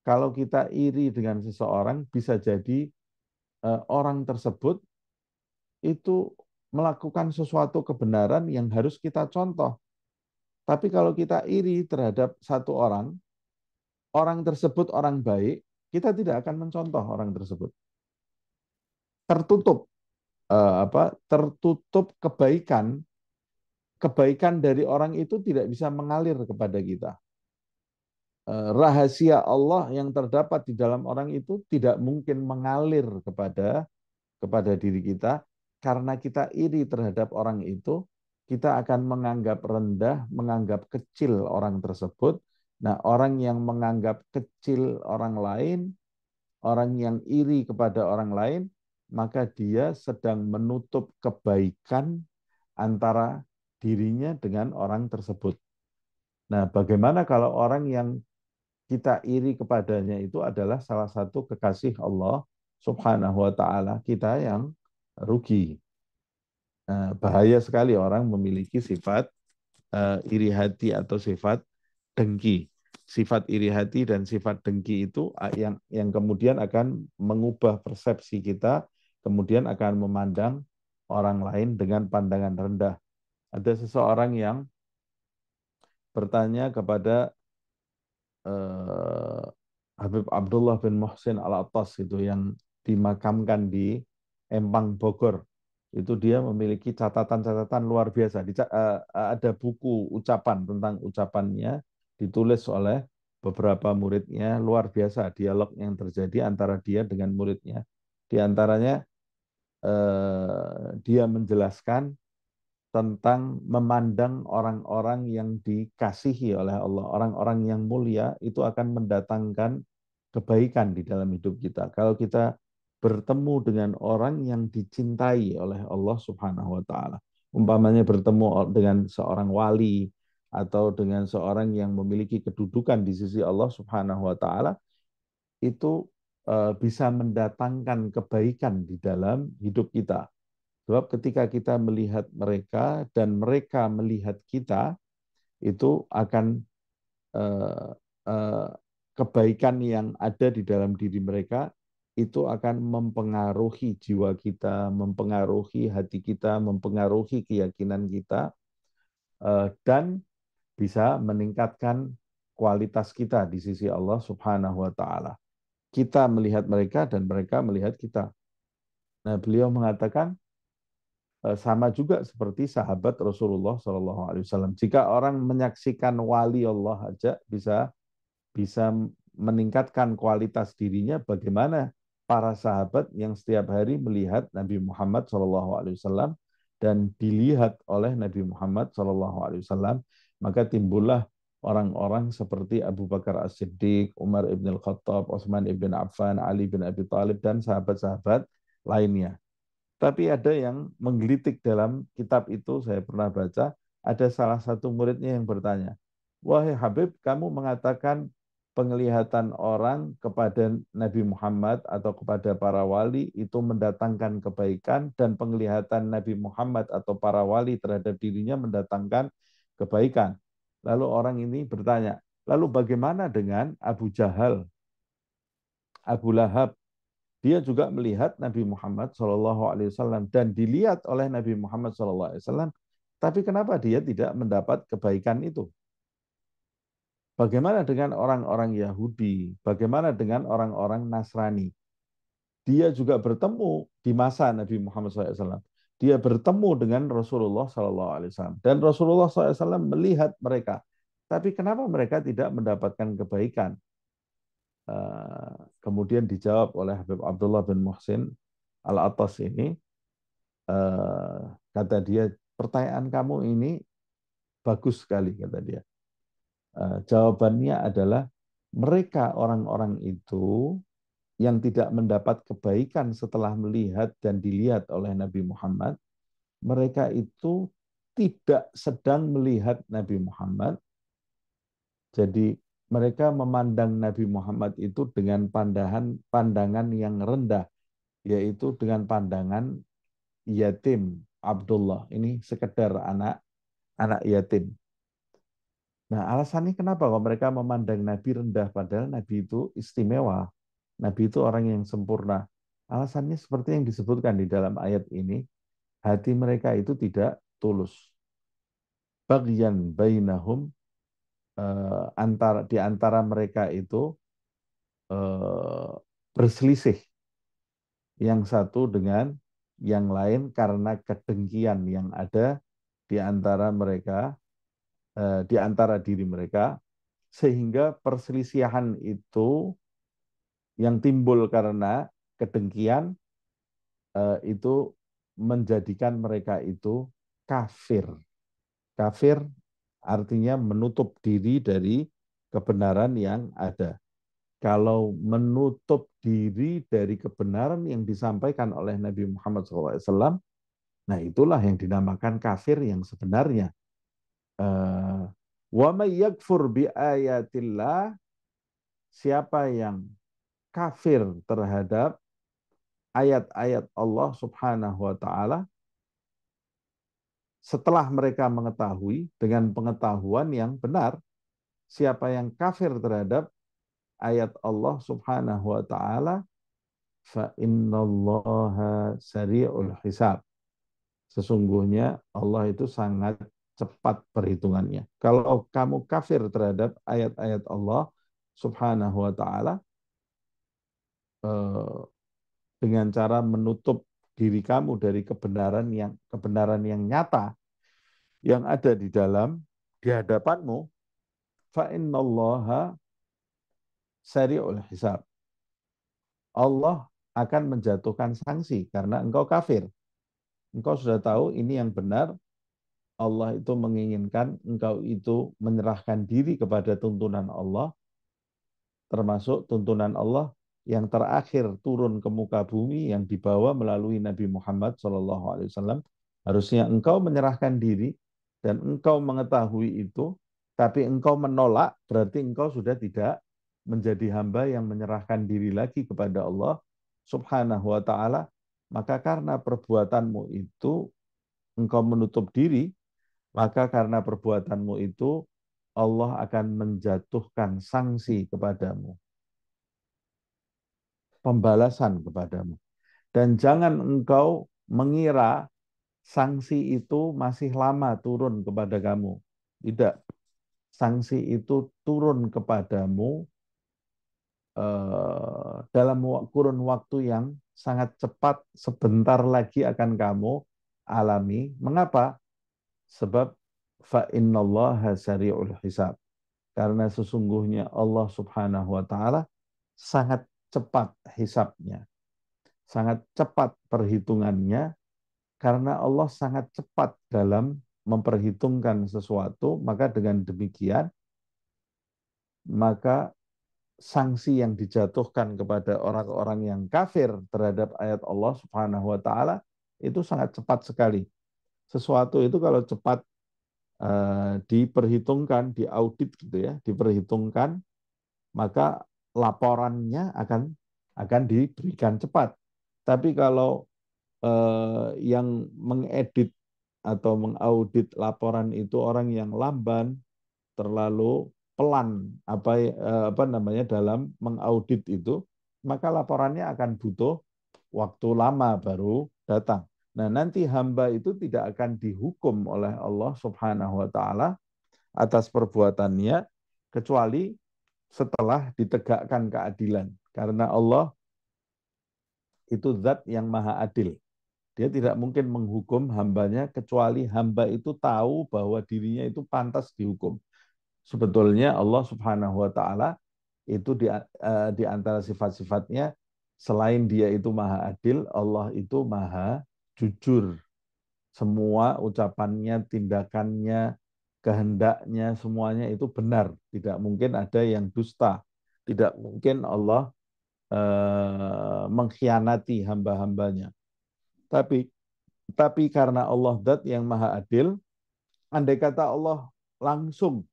Kalau kita iri dengan seseorang, bisa jadi orang tersebut itu melakukan sesuatu kebenaran yang harus kita contoh. Tapi kalau kita iri terhadap satu orang, orang tersebut orang baik, kita tidak akan mencontoh orang tersebut. Tertutup tertutup kebaikan, kebaikan dari orang itu tidak bisa mengalir kepada kita. Rahasia Allah yang terdapat di dalam orang itu tidak mungkin mengalir kepada diri kita, karena kita iri terhadap orang itu, kita akan menganggap rendah, menganggap kecil orang tersebut, Nah, orang yang menganggap kecil orang lain, orang yang iri kepada orang lain, maka dia sedang menutup kebaikan antara dirinya dengan orang tersebut. Nah, bagaimana kalau orang yang kita iri kepadanya itu adalah salah satu kekasih Allah Subhanahu wa taala, kita yang rugi. Nah, bahaya sekali orang memiliki sifat iri hati atau sifat dengki. Sifat iri hati dan sifat dengki itu yang kemudian akan mengubah persepsi kita, kemudian akan memandang orang lain dengan pandangan rendah. Ada seseorang yang bertanya kepada eh, Habib Abdullah bin Muhsin Al-Attas itu yang dimakamkan di Empang Bogor. Itu dia memiliki catatan-catatan luar biasa. Ada buku ucapan tentang ucapannya ditulis oleh beberapa muridnya, luar biasa dialog yang terjadi antara dia dengan muridnya. Di antaranya dia menjelaskan tentang memandang orang-orang yang dikasihi oleh Allah, orang-orang yang mulia itu akan mendatangkan kebaikan di dalam hidup kita. Kalau kita bertemu dengan orang yang dicintai oleh Allah Subhanahu wa taala, umpamanya bertemu dengan seorang wali atau dengan seorang yang memiliki kedudukan di sisi Allah Subhanahu wa taala, itu bisa mendatangkan kebaikan di dalam hidup kita. Sebab ketika kita melihat mereka dan mereka melihat kita, itu akan eh, eh, kebaikan yang ada di dalam diri mereka itu akan mempengaruhi jiwa kita, mempengaruhi hati kita, mempengaruhi keyakinan kita, dan bisa meningkatkan kualitas kita di sisi Allah Subhanahu wa taala. Kita melihat mereka dan mereka melihat kita. Nah, beliau mengatakan sama juga seperti sahabat Rasulullah Shallallahu Alaihi Wasallam. Jika orang menyaksikan wali Allah aja bisa meningkatkan kualitas dirinya, bagaimana para sahabat yang setiap hari melihat Nabi Muhammad Shallallahu Alaihi Wasallam dan dilihat oleh Nabi Muhammad Shallallahu Alaihi Wasallam, maka timbullah orang-orang seperti Abu Bakar As-Siddiq, Umar ibn Al-Khattab, Utsman ibn Affan, Ali bin Abi Thalib, dan sahabat-sahabat lainnya. Tapi ada yang menggelitik dalam kitab itu, saya pernah baca, ada salah satu muridnya yang bertanya, wahai Habib, kamu mengatakan penglihatan orang kepada Nabi Muhammad atau kepada para wali itu mendatangkan kebaikan, dan penglihatan Nabi Muhammad atau para wali terhadap dirinya mendatangkan kebaikan. Lalu orang ini bertanya, lalu bagaimana dengan Abu Jahal, Abu Lahab? Dia juga melihat Nabi Muhammad SAW dan dilihat oleh Nabi Muhammad SAW. Tapi kenapa dia tidak mendapat kebaikan itu? Bagaimana dengan orang-orang Yahudi? Bagaimana dengan orang-orang Nasrani? Dia juga bertemu di masa Nabi Muhammad SAW. Dia bertemu dengan Rasulullah SAW. Dan Rasulullah SAW melihat mereka. Tapi kenapa mereka tidak mendapatkan kebaikan? Kemudian dijawab oleh Habib Abdullah bin Muhsin Al-Attas ini, kata dia, pertanyaan kamu ini bagus sekali, kata dia. Jawabannya adalah mereka orang-orang itu yang tidak mendapat kebaikan setelah melihat dan dilihat oleh Nabi Muhammad, mereka itu tidak sedang melihat Nabi Muhammad. Jadi mereka memandang Nabi Muhammad itu dengan pandangan yang rendah, yaitu dengan pandangan yatim Abdullah. Ini sekedar anak yatim. Nah, alasannya kenapa kok mereka memandang Nabi rendah, padahal Nabi itu istimewa. Nabi itu orang yang sempurna. Alasannya seperti yang disebutkan di dalam ayat ini, hati mereka itu tidak tulus. Bagian bainahum, di antara mereka itu eh, berselisih yang satu dengan yang lain karena kedengkian yang ada di antara mereka, di antara diri mereka, sehingga perselisihan itu yang timbul karena kedengkian itu menjadikan mereka itu kafir. Kafir artinya menutup diri dari kebenaran yang ada. Kalau menutup diri dari kebenaran yang disampaikan oleh Nabi Muhammad SAW, nah itulah yang dinamakan kafir yang sebenarnya. Wa may yakfur bi ayatillah, siapa yang kafir terhadap ayat-ayat Allah Subhanahu wa taala setelah mereka mengetahui dengan pengetahuan yang benar, siapa yang kafir terhadap ayat Allah Subhanahu wa taala, fa innallaha sari'ul hisab. Sesungguhnya Allah itu sangat cepat perhitungannya. Kalau kamu kafir terhadap ayat-ayat Allah Subhanahu wa taala dengan cara menutup diri kamu dari kebenaran yang nyata yang ada di dalam di hadapanmu, fa innallaha sari'ul hisab. Allah akan menjatuhkan sanksi karena engkau kafir. Engkau sudah tahu ini yang benar. Allah itu menginginkan engkau itu menyerahkan diri kepada tuntunan Allah, termasuk tuntunan Allah yang terakhir turun ke muka bumi yang dibawa melalui Nabi Muhammad SAW. Harusnya engkau menyerahkan diri dan engkau mengetahui itu, tapi engkau menolak, berarti engkau sudah tidak menjadi hamba yang menyerahkan diri lagi kepada Allah Subhanahu wa taala. Maka karena perbuatanmu itu engkau menutup diri, maka karena perbuatanmu itu Allah akan menjatuhkan sanksi kepadamu, pembalasan kepadamu. Dan jangan engkau mengira sanksi itu masih lama turun kepada kamu. Tidak. Sanksi itu turun kepadamu dalam kurun waktu yang sangat cepat, sebentar lagi akan kamu alami. Mengapa? Sebab fa innallaha sari'ul hisab. Karena sesungguhnya Allah Subhanahu wa taala sangat cepat hisabnya, sangat cepat perhitungannya, karena Allah sangat cepat dalam memperhitungkan sesuatu, maka dengan demikian maka sanksi yang dijatuhkan kepada orang-orang yang kafir terhadap ayat Allah Subhanahu wa taala itu sangat cepat sekali. Sesuatu itu kalau cepat diperhitungkan, diaudit gitu ya, diperhitungkan, maka laporannya akan diberikan cepat. Tapi kalau yang mengedit atau mengaudit laporan itu orang yang lamban, terlalu pelan apa namanya dalam mengaudit itu, maka laporannya akan butuh waktu lama baru datang. Nah, nanti hamba itu tidak akan dihukum oleh Allah Subhanahu wa taala atas perbuatannya kecuali setelah ditegakkan keadilan. Karena Allah itu zat yang maha adil. Dia tidak mungkin menghukum hambanya kecuali hamba itu tahu bahwa dirinya itu pantas dihukum. Sebetulnya Allah Subhanahu wa taala itu di antara sifat-sifatnya, selain dia itu maha adil, Allah itu maha jujur. Semua ucapannya, tindakannya, kehendaknya, semuanya itu benar. Tidak mungkin ada yang dusta. Tidak mungkin Allah mengkhianati hamba-hambanya. Tapi karena Allah zat yang maha adil, andai kata Allah langsung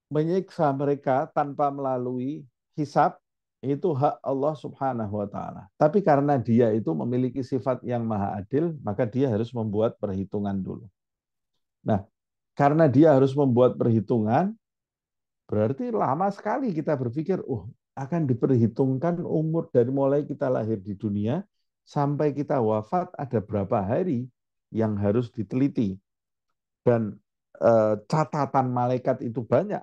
menyiksa mereka tanpa melalui hisab, itu hak Allah Subhanahu wa taala. Tapi karena dia itu memiliki sifat yang maha adil, maka dia harus membuat perhitungan dulu. Nah, karena dia harus membuat perhitungan, berarti lama sekali kita berpikir, akan diperhitungkan umur dari mulai kita lahir di dunia sampai kita wafat ada berapa hari yang harus diteliti. Dan catatan malaikat itu banyak.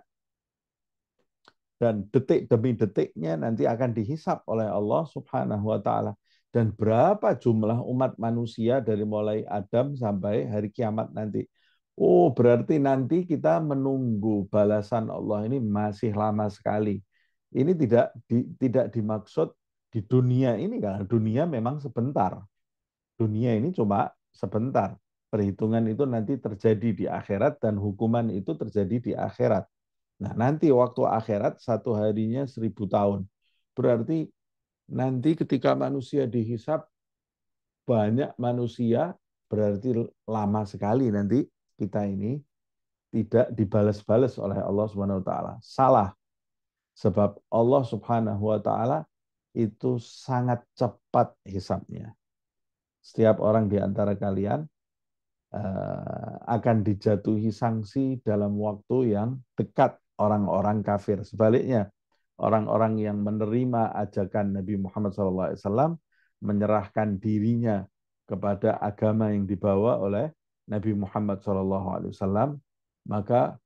Dan detik demi detiknya nanti akan dihisap oleh Allah Subhanahu wa taala. Dan berapa jumlah umat manusia dari mulai Adam sampai hari kiamat nanti. Berarti nanti kita menunggu balasan Allah ini masih lama sekali. Ini tidak dimaksud di dunia ini, karena dunia memang sebentar. Dunia ini cuma sebentar. Perhitungan itu nanti terjadi di akhirat dan hukuman itu terjadi di akhirat. Nah, nanti waktu akhirat satu harinya 1.000 tahun. Berarti nanti ketika manusia dihisap banyak manusia, berarti lama sekali nanti kita ini tidak dibalas-balas oleh Allah Subhanahu wa taala. Salah. Sebab Allah Subhanahu wa taala itu sangat cepat hisapnya. Setiap orang di antara kalian akan dijatuhi sanksi dalam waktu yang dekat orang-orang kafir. Sebaliknya, orang-orang yang menerima ajakan Nabi Muhammad SAW menyerahkan dirinya kepada agama yang dibawa oleh Nabi Muhammad SAW, maka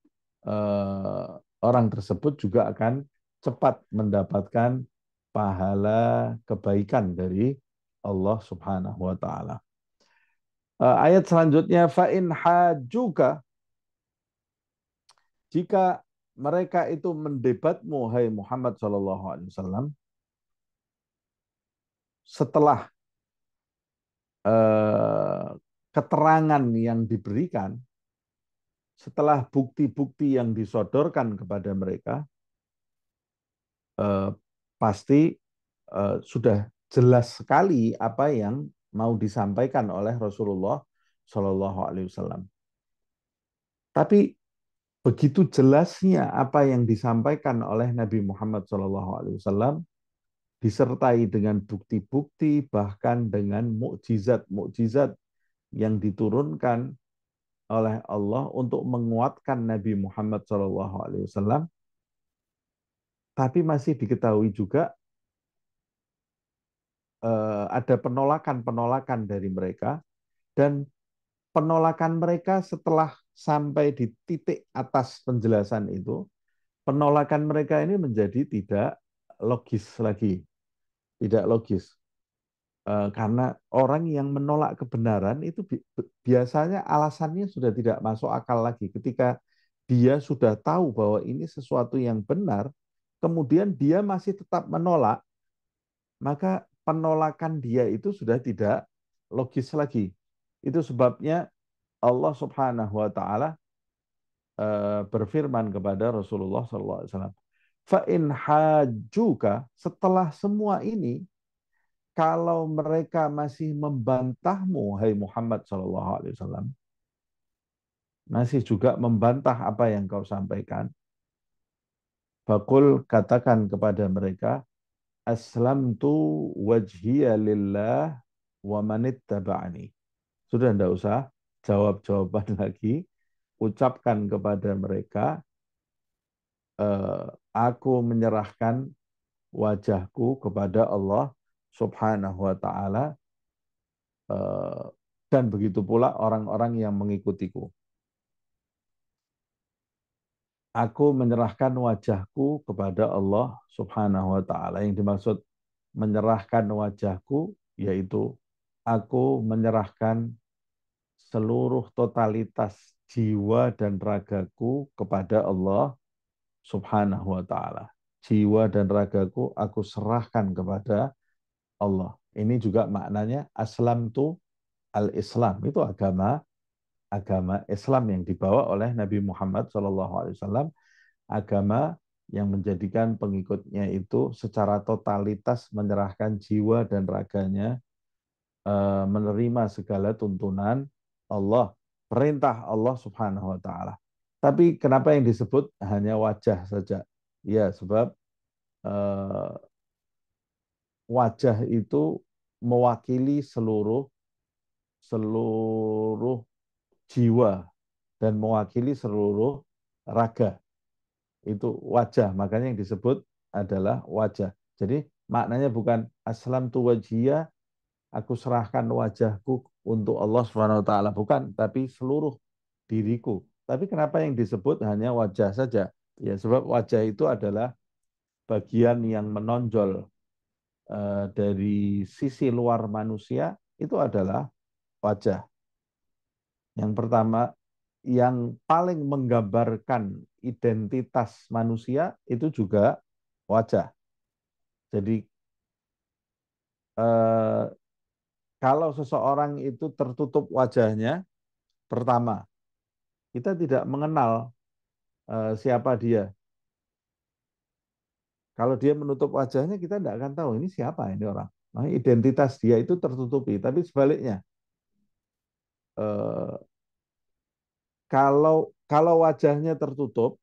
orang tersebut juga akan cepat mendapatkan pahala kebaikan dari Allah Subhanahu wa taala. Ayat selanjutnya fa'in hajuka, jika mereka itu mendebatmu hai Muhammad sallallahu alaihi wasallam setelah keterangan yang diberikan, setelah bukti-bukti yang disodorkan kepada mereka, pasti sudah jelas sekali apa yang mau disampaikan oleh Rasulullah Shallallahu Alaihi Wasallam. Tapi begitu jelasnya apa yang disampaikan oleh Nabi Muhammad SAW disertai dengan bukti-bukti bahkan dengan mukjizat-mukjizat yang diturunkan oleh Allah untuk menguatkan Nabi Muhammad SAW, tapi masih diketahui juga ada penolakan-penolakan dari mereka, dan penolakan mereka setelah sampai di titik atas penjelasan itu, penolakan mereka ini menjadi tidak logis lagi, tidak logis. Karena orang yang menolak kebenaran itu biasanya alasannya sudah tidak masuk akal lagi. Ketika dia sudah tahu bahwa ini sesuatu yang benar, kemudian dia masih tetap menolak, maka penolakan dia itu sudah tidak logis lagi. Itu sebabnya Allah Subhanahu wa taala berfirman kepada Rasulullah SAW, fa in hajuka, setelah semua ini, kalau mereka masih membantahmu hai Muhammad SAW, masih juga membantah apa yang kau sampaikan, Fakul, katakan kepada mereka, aslamtu wajhiya lillah wa manittaba'ani. Sudah tidak usah jawab-jawaban lagi. Ucapkan kepada mereka, aku menyerahkan wajahku kepada Allah Subhanahu wa taala, dan begitu pula orang-orang yang mengikutiku. Aku menyerahkan wajahku kepada Allah Subhanahu wa taala. Yang dimaksud menyerahkan wajahku yaitu aku menyerahkan seluruh totalitas jiwa dan ragaku kepada Allah Subhanahu wa taala. Jiwa dan ragaku aku serahkan kepada Allah. Ini juga maknanya aslam tu al-Islam. Itu agama Islam yang dibawa oleh Nabi Muhammad SAW, agama yang menjadikan pengikutnya itu secara totalitas menyerahkan jiwa dan raganya, menerima segala tuntunan Allah, perintah Allah Subhanahu wa taala. Tapi kenapa yang disebut hanya wajah saja? Ya, sebab wajah itu mewakili seluruh seluruh jiwa dan mewakili seluruh raga. Itu wajah, makanya yang disebut adalah wajah. Jadi maknanya bukan aslam tu wajhiyah, aku serahkan wajahku untuk Allah Subhanahu wa taala, bukan, tapi seluruh diriku. Tapi kenapa yang disebut hanya wajah saja? Ya sebab wajah itu adalah bagian yang menonjol dari sisi luar manusia, itu adalah wajah. Yang pertama, yang paling menggambarkan identitas manusia itu juga wajah. Jadi kalau seseorang itu tertutup wajahnya, pertama, kita tidak mengenal siapa dia. Kalau dia menutup wajahnya, kita tidak akan tahu ini siapa ini orang. Nah, identitas dia itu tertutupi. Tapi sebaliknya, eh, kalau wajahnya tertutup,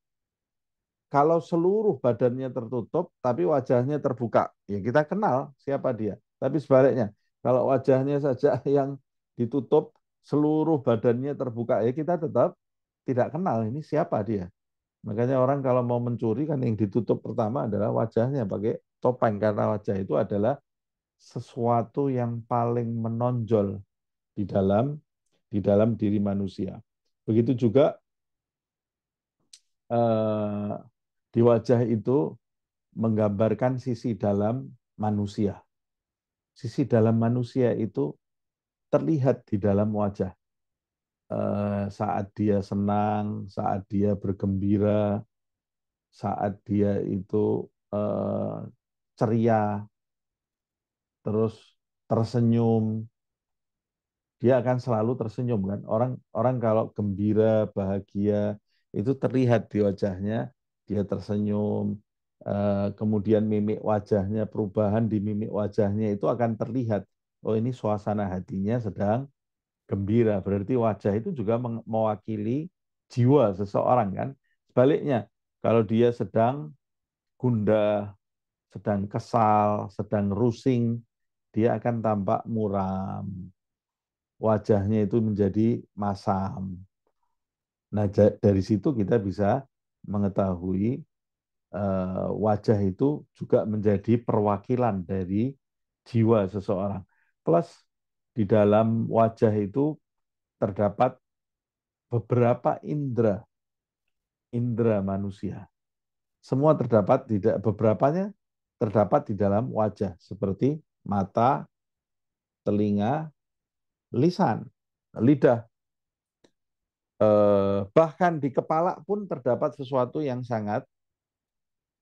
kalau seluruh badannya tertutup, tapi wajahnya terbuka, ya kita kenal siapa dia. Tapi sebaliknya, kalau wajahnya saja yang ditutup, seluruh badannya terbuka, ya kita tetap tidak kenal ini siapa dia. Makanya orang kalau mau mencuri kan yang ditutup pertama adalah wajahnya pakai topeng, karena wajah itu adalah sesuatu yang paling menonjol di dalam diri manusia. Begitu juga eh, di wajah itu menggambarkan sisi dalam manusia. Sisi dalam manusia itu terlihat di dalam wajah. Saat dia senang, saat dia bergembira, saat dia itu ceria, terus tersenyum, dia akan selalu tersenyum kan. Orang orang kalau gembira, bahagia itu terlihat di wajahnya, dia tersenyum. Kemudian mimik wajahnya, perubahan di mimik wajahnya itu akan terlihat. Oh ini suasana hatinya sedang gembira. Berarti wajah itu juga mewakili jiwa seseorang kan. Sebaliknya, kalau dia sedang gundah, sedang kesal, sedang rusing, dia akan tampak muram, wajahnya itu menjadi masam. Nah, dari situ kita bisa mengetahui wajah itu juga menjadi perwakilan dari jiwa seseorang. Plus di dalam wajah itu terdapat beberapa indera manusia. Semua terdapat tidak beberapanya terdapat di dalam wajah seperti mata, telinga, lisan, lidah. Bahkan di kepala pun terdapat sesuatu yang sangat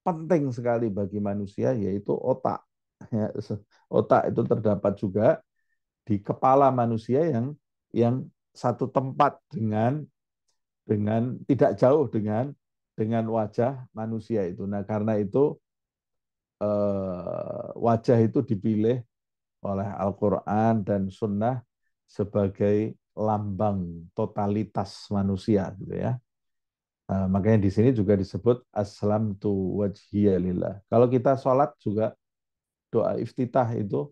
penting sekali bagi manusia, yaitu otak. Ya, otak itu terdapat juga di kepala manusia yang satu tempat dengan tidak jauh dengan wajah manusia itu. Nah, karena itu wajah itu dipilih oleh Al-Quran dan Sunnah sebagai lambang totalitas manusia, gitu ya. Makanya di sini juga disebut aslamtu wajhiya lillah. Kalau kita sholat juga doa iftitah itu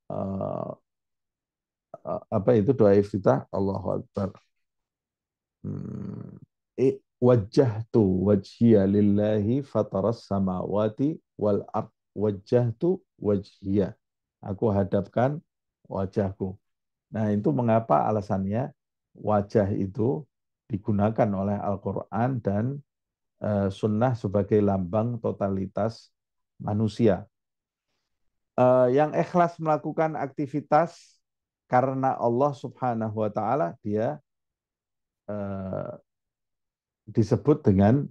eh, apa itu doa iftitah? Allahu Akbar. Hmm, wajjahtu wajhiya lillahi fataras samawati wal ard wajjahtu wajhiya. Aku hadapkan wajahku. Nah, itu mengapa alasannya wajah itu digunakan oleh Al-Quran dan sunnah sebagai lambang totalitas manusia. Yang ikhlas melakukan aktivitas karena Allah Subhanahu wa taala, dia eh, disebut dengan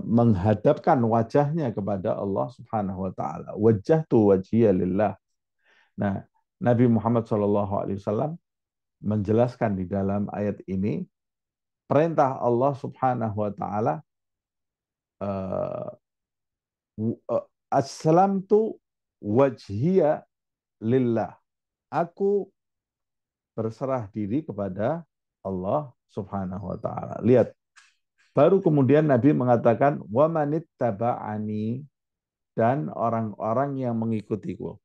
menghadapkan wajahnya kepada Allah Subhanahu wa taala. Wajjahtu wajhiya lillah. Nah, Nabi Muhammad SAW menjelaskan di dalam ayat ini perintah Allah Subhanahu wa taala, aslamtu wajhiya lillah. Aku berserah diri kepada Allah Subhanahu wa taala. Lihat, baru kemudian Nabi mengatakan wa manittaba'ani, dan orang-orang yang mengikutiku.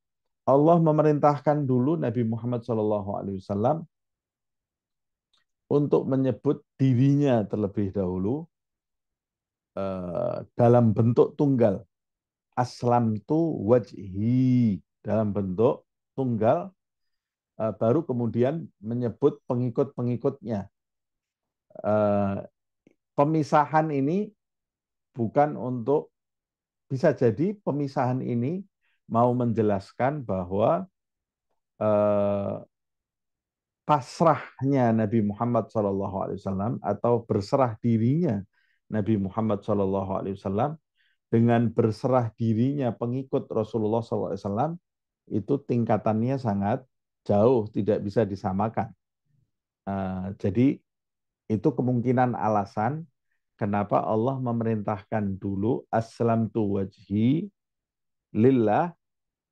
Allah memerintahkan dulu Nabi Muhammad SAW untuk menyebut dirinya terlebih dahulu dalam bentuk tunggal. Aslamtu wajhi, dalam bentuk tunggal, baru kemudian menyebut pengikut-pengikutnya. Pemisahan ini bukan untuk, bisa jadi pemisahan ini mau menjelaskan bahwa pasrahnya Nabi Muhammad SAW atau berserah dirinya Nabi Muhammad SAW dengan berserah dirinya pengikut Rasulullah SAW itu tingkatannya sangat jauh, tidak bisa disamakan. Jadi itu kemungkinan alasan kenapa Allah memerintahkan dulu aslamtu wajhi lillah,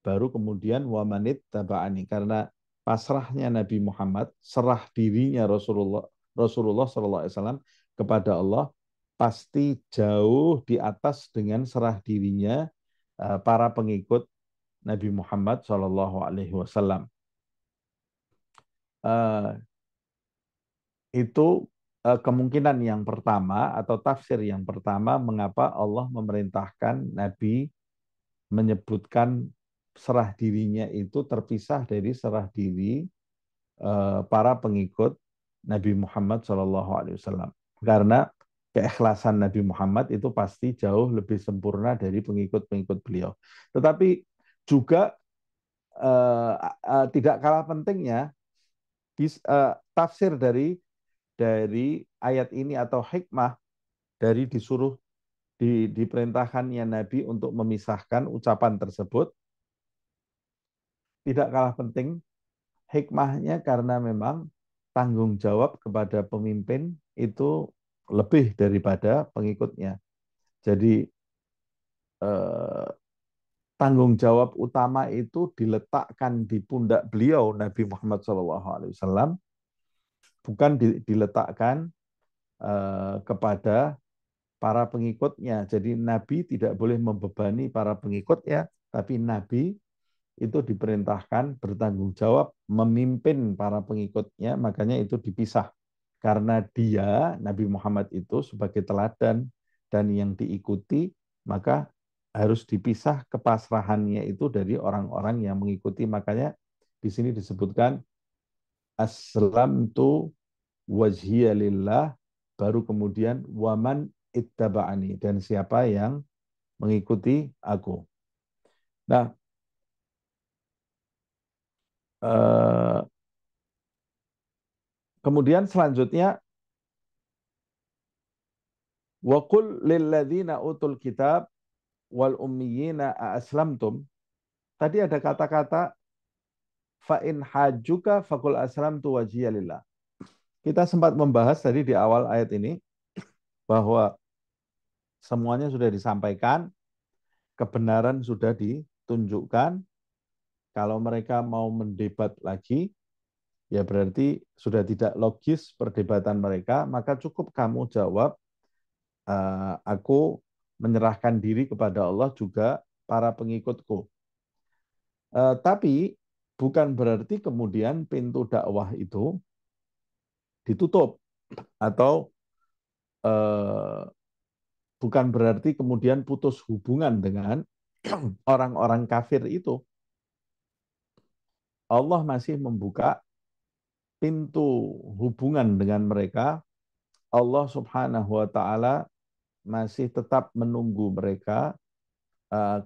baru kemudian wamanit taba'ani, karena pasrahnya Nabi Muhammad, serah dirinya Rasulullah SAW kepada Allah pasti jauh di atas dengan serah dirinya para pengikut Nabi Muhammad SAW. Itu kemungkinan yang pertama atau tafsir yang pertama mengapa Allah memerintahkan Nabi menyebutkan serah dirinya itu terpisah dari serah diri para pengikut Nabi Muhammad SAW. Karena keikhlasan Nabi Muhammad itu pasti jauh lebih sempurna dari pengikut-pengikut beliau. Tetapi juga tidak kalah pentingnya tafsir dari ayat ini atau hikmah dari diperintahkannya Nabi untuk memisahkan ucapan tersebut tidak kalah penting hikmahnya, karena memang tanggung jawab kepada pemimpin itu lebih daripada pengikutnya. Jadi tanggung jawab utama itu diletakkan di pundak beliau Nabi Muhammad SAW, bukan diletakkan kepada para pengikutnya. Jadi Nabi tidak boleh membebani para pengikutnya, tapi Nabi itu diperintahkan bertanggung jawab memimpin para pengikutnya, makanya itu dipisah. Karena dia, Nabi Muhammad itu sebagai teladan dan yang diikuti, maka harus dipisah kepasrahannya itu dari orang-orang yang mengikuti. Makanya di sini disebutkan aslamtu wajhiya lillah, baru kemudian waman ittaba'ani, dan siapa yang mengikuti aku. Nah, kemudian selanjutnya wa qul lil ladzina utul kitab wal ummiyina aslamtum. Tadi ada kata-kata fa in hajjuka faqul aslamtu wajhiya lillah. Kita sempat membahas tadi di awal ayat ini bahwa semuanya sudah disampaikan, kebenaran sudah ditunjukkan. Kalau mereka mau mendebat lagi, ya berarti sudah tidak logis perdebatan mereka, maka cukup kamu jawab, aku menyerahkan diri kepada Allah juga para pengikutku. Tapi bukan berarti kemudian pintu dakwah itu ditutup, atau bukan berarti kemudian putus hubungan dengan orang-orang kafir itu. Allah masih membuka pintu hubungan dengan mereka. Allah Subhanahu wa taala masih tetap menunggu mereka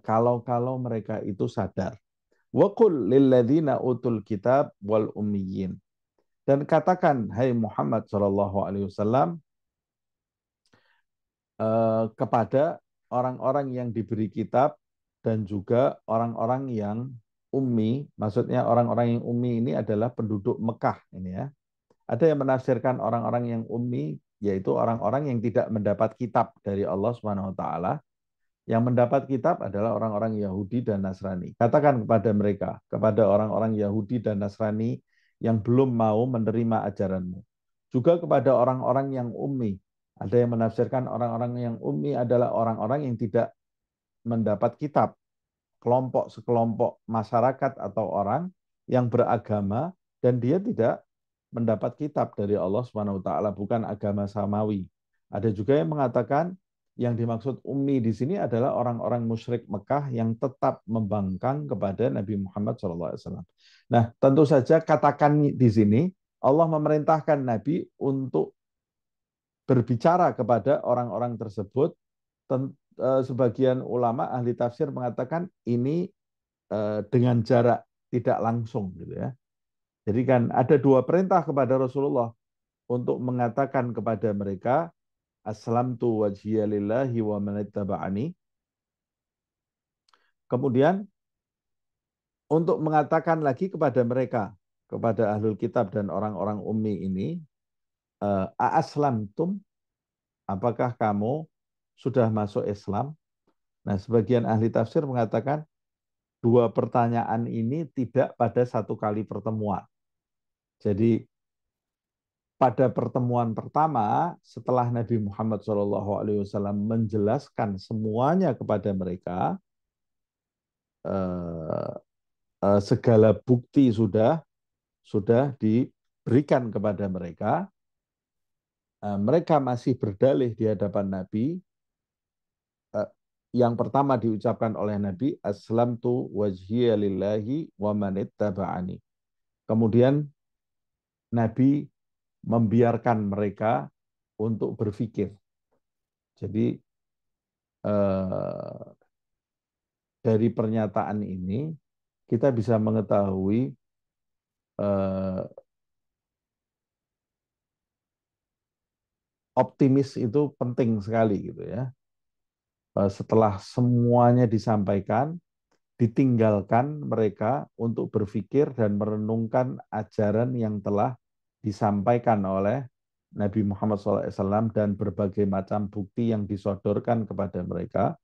kalau mereka itu sadar. Wa qul lil ladzina utul kitab wal ummiyin. Dan katakan, hai Muhammad sallallahu alaihi wasallam, kepada orang-orang yang diberi kitab dan juga orang-orang yang ummi. Maksudnya orang-orang yang ummi ini adalah penduduk Mekah ini ya. Ada yang menafsirkan orang-orang yang ummi yaitu orang-orang yang tidak mendapat kitab dari Allah Subhanahu wa taala. Yang mendapat kitab adalah orang-orang Yahudi dan Nasrani. Katakan kepada mereka, kepada orang-orang Yahudi dan Nasrani yang belum mau menerima ajaranmu. Juga kepada orang-orang yang ummi. Ada yang menafsirkan orang-orang yang ummi adalah orang-orang yang tidak mendapat kitab. Sekelompok masyarakat atau orang yang beragama dan dia tidak mendapat kitab dari Allah Subhanahu wa taala, bukan agama samawi. Ada juga yang mengatakan yang dimaksud ummi di sini adalah orang-orang musyrik Mekah yang tetap membangkang kepada Nabi Muhammad SAW. Nah, tentu saja katakan di sini Allah memerintahkan Nabi untuk berbicara kepada orang-orang tersebut. Sebagian ulama ahli tafsir mengatakan ini dengan jarak, tidak langsung gitu ya. Jadi kan ada dua perintah kepada Rasulullah untuk mengatakan kepada mereka aslamtu wajhiya lillahi wa man ittaba'ani. Kemudian untuk mengatakan lagi kepada mereka, kepada ahlul kitab dan orang-orang ummi ini, aslamtum, apakah kamu sudah masuk Islam? Nah, sebagian ahli tafsir mengatakan dua pertanyaan ini tidak pada satu kali pertemuan. Jadi pada pertemuan pertama setelah Nabi Muhammad SAW menjelaskan semuanya kepada mereka, eh, segala bukti sudah diberikan kepada mereka. Mereka masih berdalih di hadapan Nabi. Yang pertama diucapkan oleh Nabi, aslamtu wajhiya lillahi wa manittaba'ani. Kemudian Nabi membiarkan mereka untuk berpikir. Jadi dari pernyataan ini kita bisa mengetahui optimis itu penting sekali gitu ya. Setelah semuanya disampaikan, ditinggalkan mereka untuk berpikir dan merenungkan ajaran yang telah disampaikan oleh Nabi Muhammad SAW dan berbagai macam bukti yang disodorkan kepada mereka.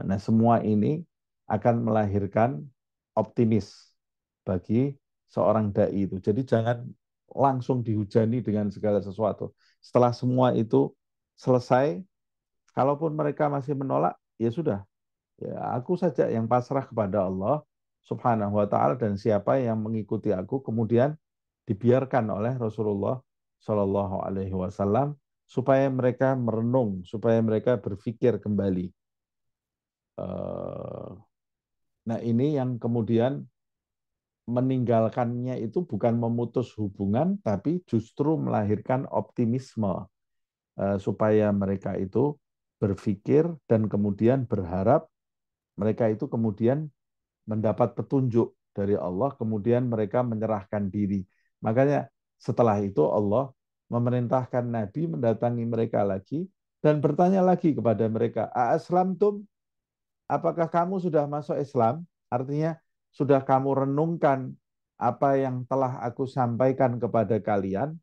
Nah, semua ini akan melahirkan optimis bagi seorang dai itu. Jadi jangan langsung dihujani dengan segala sesuatu. Setelah semua itu selesai, kalaupun mereka masih menolak, ya sudah. Ya, aku saja yang pasrah kepada Allah Subhanahu wa taala dan siapa yang mengikuti aku kemudian dibiarkan oleh Rasulullah Shallallahu alaihi wasallam supaya mereka merenung, supaya mereka berpikir kembali. Nah, ini yang kemudian meninggalkannya itu bukan memutus hubungan tapi justru melahirkan optimisme supaya mereka itu berpikir dan kemudian berharap mereka itu kemudian mendapat petunjuk dari Allah, kemudian mereka menyerahkan diri. Makanya setelah itu Allah memerintahkan Nabi mendatangi mereka lagi dan bertanya lagi kepada mereka, "Aslamtum? Apakah kamu sudah masuk Islam?" Artinya sudah kamu renungkan apa yang telah aku sampaikan kepada kalian.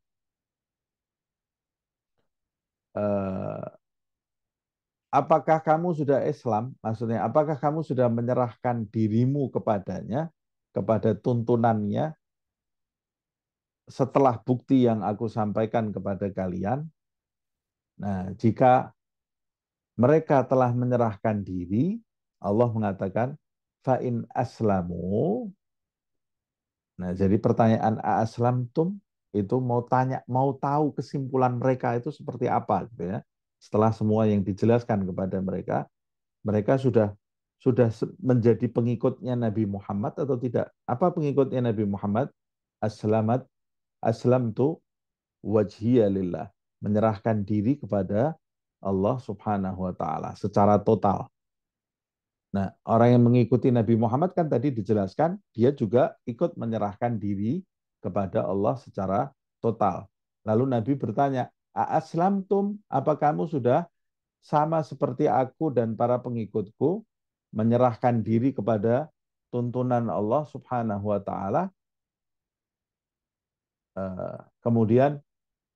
Apakah kamu sudah Islam? Maksudnya, apakah kamu sudah menyerahkan dirimu kepadanya, kepada tuntunannya, setelah bukti yang aku sampaikan kepada kalian? Nah, jika mereka telah menyerahkan diri, Allah mengatakan, fa'in aslamu. Nah, jadi pertanyaan aslamtum itu mau tahu kesimpulan mereka itu seperti apa, gitu ya. Setelah semua yang dijelaskan kepada mereka, mereka sudah menjadi pengikutnya Nabi Muhammad atau tidak? Apa pengikutnya Nabi Muhammad? Aslamat, aslamtu wajhiya lillah. Menyerahkan diri kepada Allah Subhanahu wa taala secara total. Nah, orang yang mengikuti Nabi Muhammad kan tadi dijelaskan, dia juga ikut menyerahkan diri kepada Allah secara total. Lalu Nabi bertanya, "Aslamtum, apa kamu sudah sama seperti aku dan para pengikutku menyerahkan diri kepada tuntunan Allah Subhanahu wa taala?" Kemudian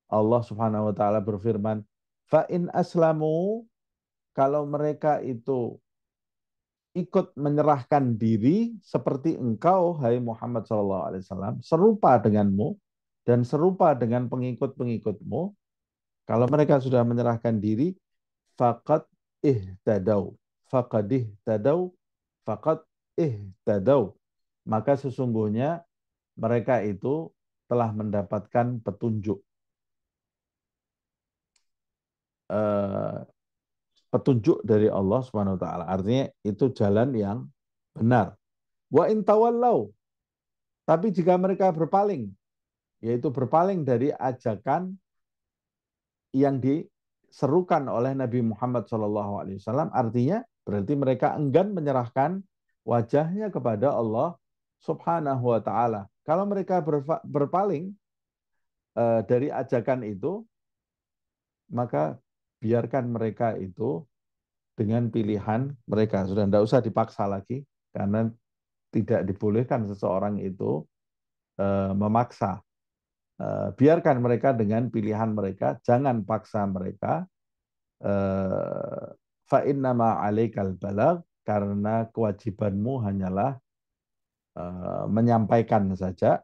Allah Subhanahu wa taala berfirman, "Fa in aslamu," kalau mereka itu ikut menyerahkan diri seperti engkau, hai Muhammad SAW, serupa denganmu dan serupa dengan pengikut-pengikutmu, kalau mereka sudah menyerahkan diri, faqad ihtadau, faqad ihtadau, faqad ihtadau. Maka sesungguhnya mereka itu telah mendapatkan petunjuk. Petunjuk dari Allah Subhanahu wa taala. Artinya itu jalan yang benar. Wa in tawallau, tapi jika mereka berpaling, yaitu berpaling dari ajakan yang diserukan oleh Nabi Muhammad SAW, artinya berarti mereka enggan menyerahkan wajahnya kepada Allah Subhanahu wa taala. Kalau mereka berpaling dari ajakan itu, maka biarkan mereka itu dengan pilihan mereka. Sudah tidak usah dipaksa lagi, karena tidak dibolehkan seseorang itu memaksa. Biarkan mereka dengan pilihan mereka, jangan paksa mereka. eh, fa innama 'alaikal balagh, karena kewajibanmu hanyalah menyampaikan saja,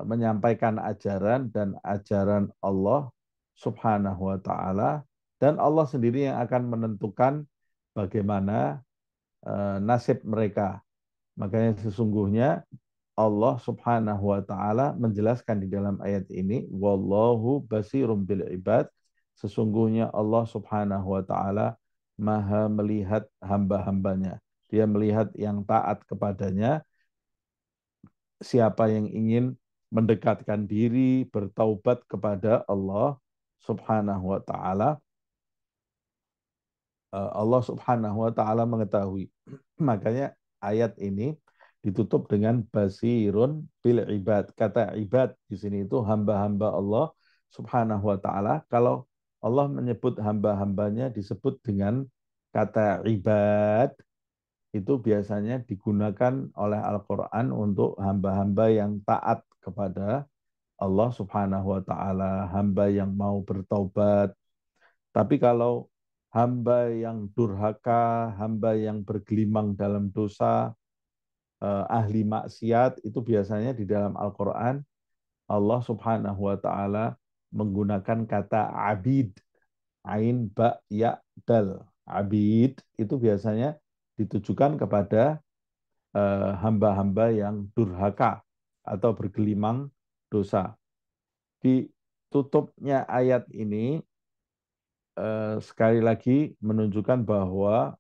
menyampaikan ajaran dan ajaran Allah Subhanahu wa taala, dan Allah sendiri yang akan menentukan bagaimana nasib mereka. Makanya sesungguhnya Allah Subhanahu wa taala menjelaskan di dalam ayat ini, wallahu basirum bil ibad, sesungguhnya Allah Subhanahu wa taala Maha melihat hamba-hambanya. Dia melihat yang taat kepadanya, siapa yang ingin mendekatkan diri, bertaubat kepada Allah Subhanahu wa taala. Allah Subhanahu wa taala mengetahui. Makanya ayat ini ditutup dengan basirun bil ibad. Kata ibad di sini itu hamba-hamba Allah Subhanahu wa taala. Kalau Allah menyebut hamba-hambanya disebut dengan kata ibad, itu biasanya digunakan oleh Al-Qur'an untuk hamba-hamba yang taat kepada Allah Subhanahu wa taala, hamba yang mau bertaubat. Tapi kalau hamba yang durhaka, hamba yang bergelimang dalam dosa, ahli maksiat, itu biasanya di dalam Al-Quran Allah Subhanahu wa taala menggunakan kata abid, ain ba ya dal. Abid itu biasanya ditujukan kepada hamba-hamba yang durhaka atau bergelimang dosa. Di tutupnya ayat ini sekali lagi menunjukkan bahwa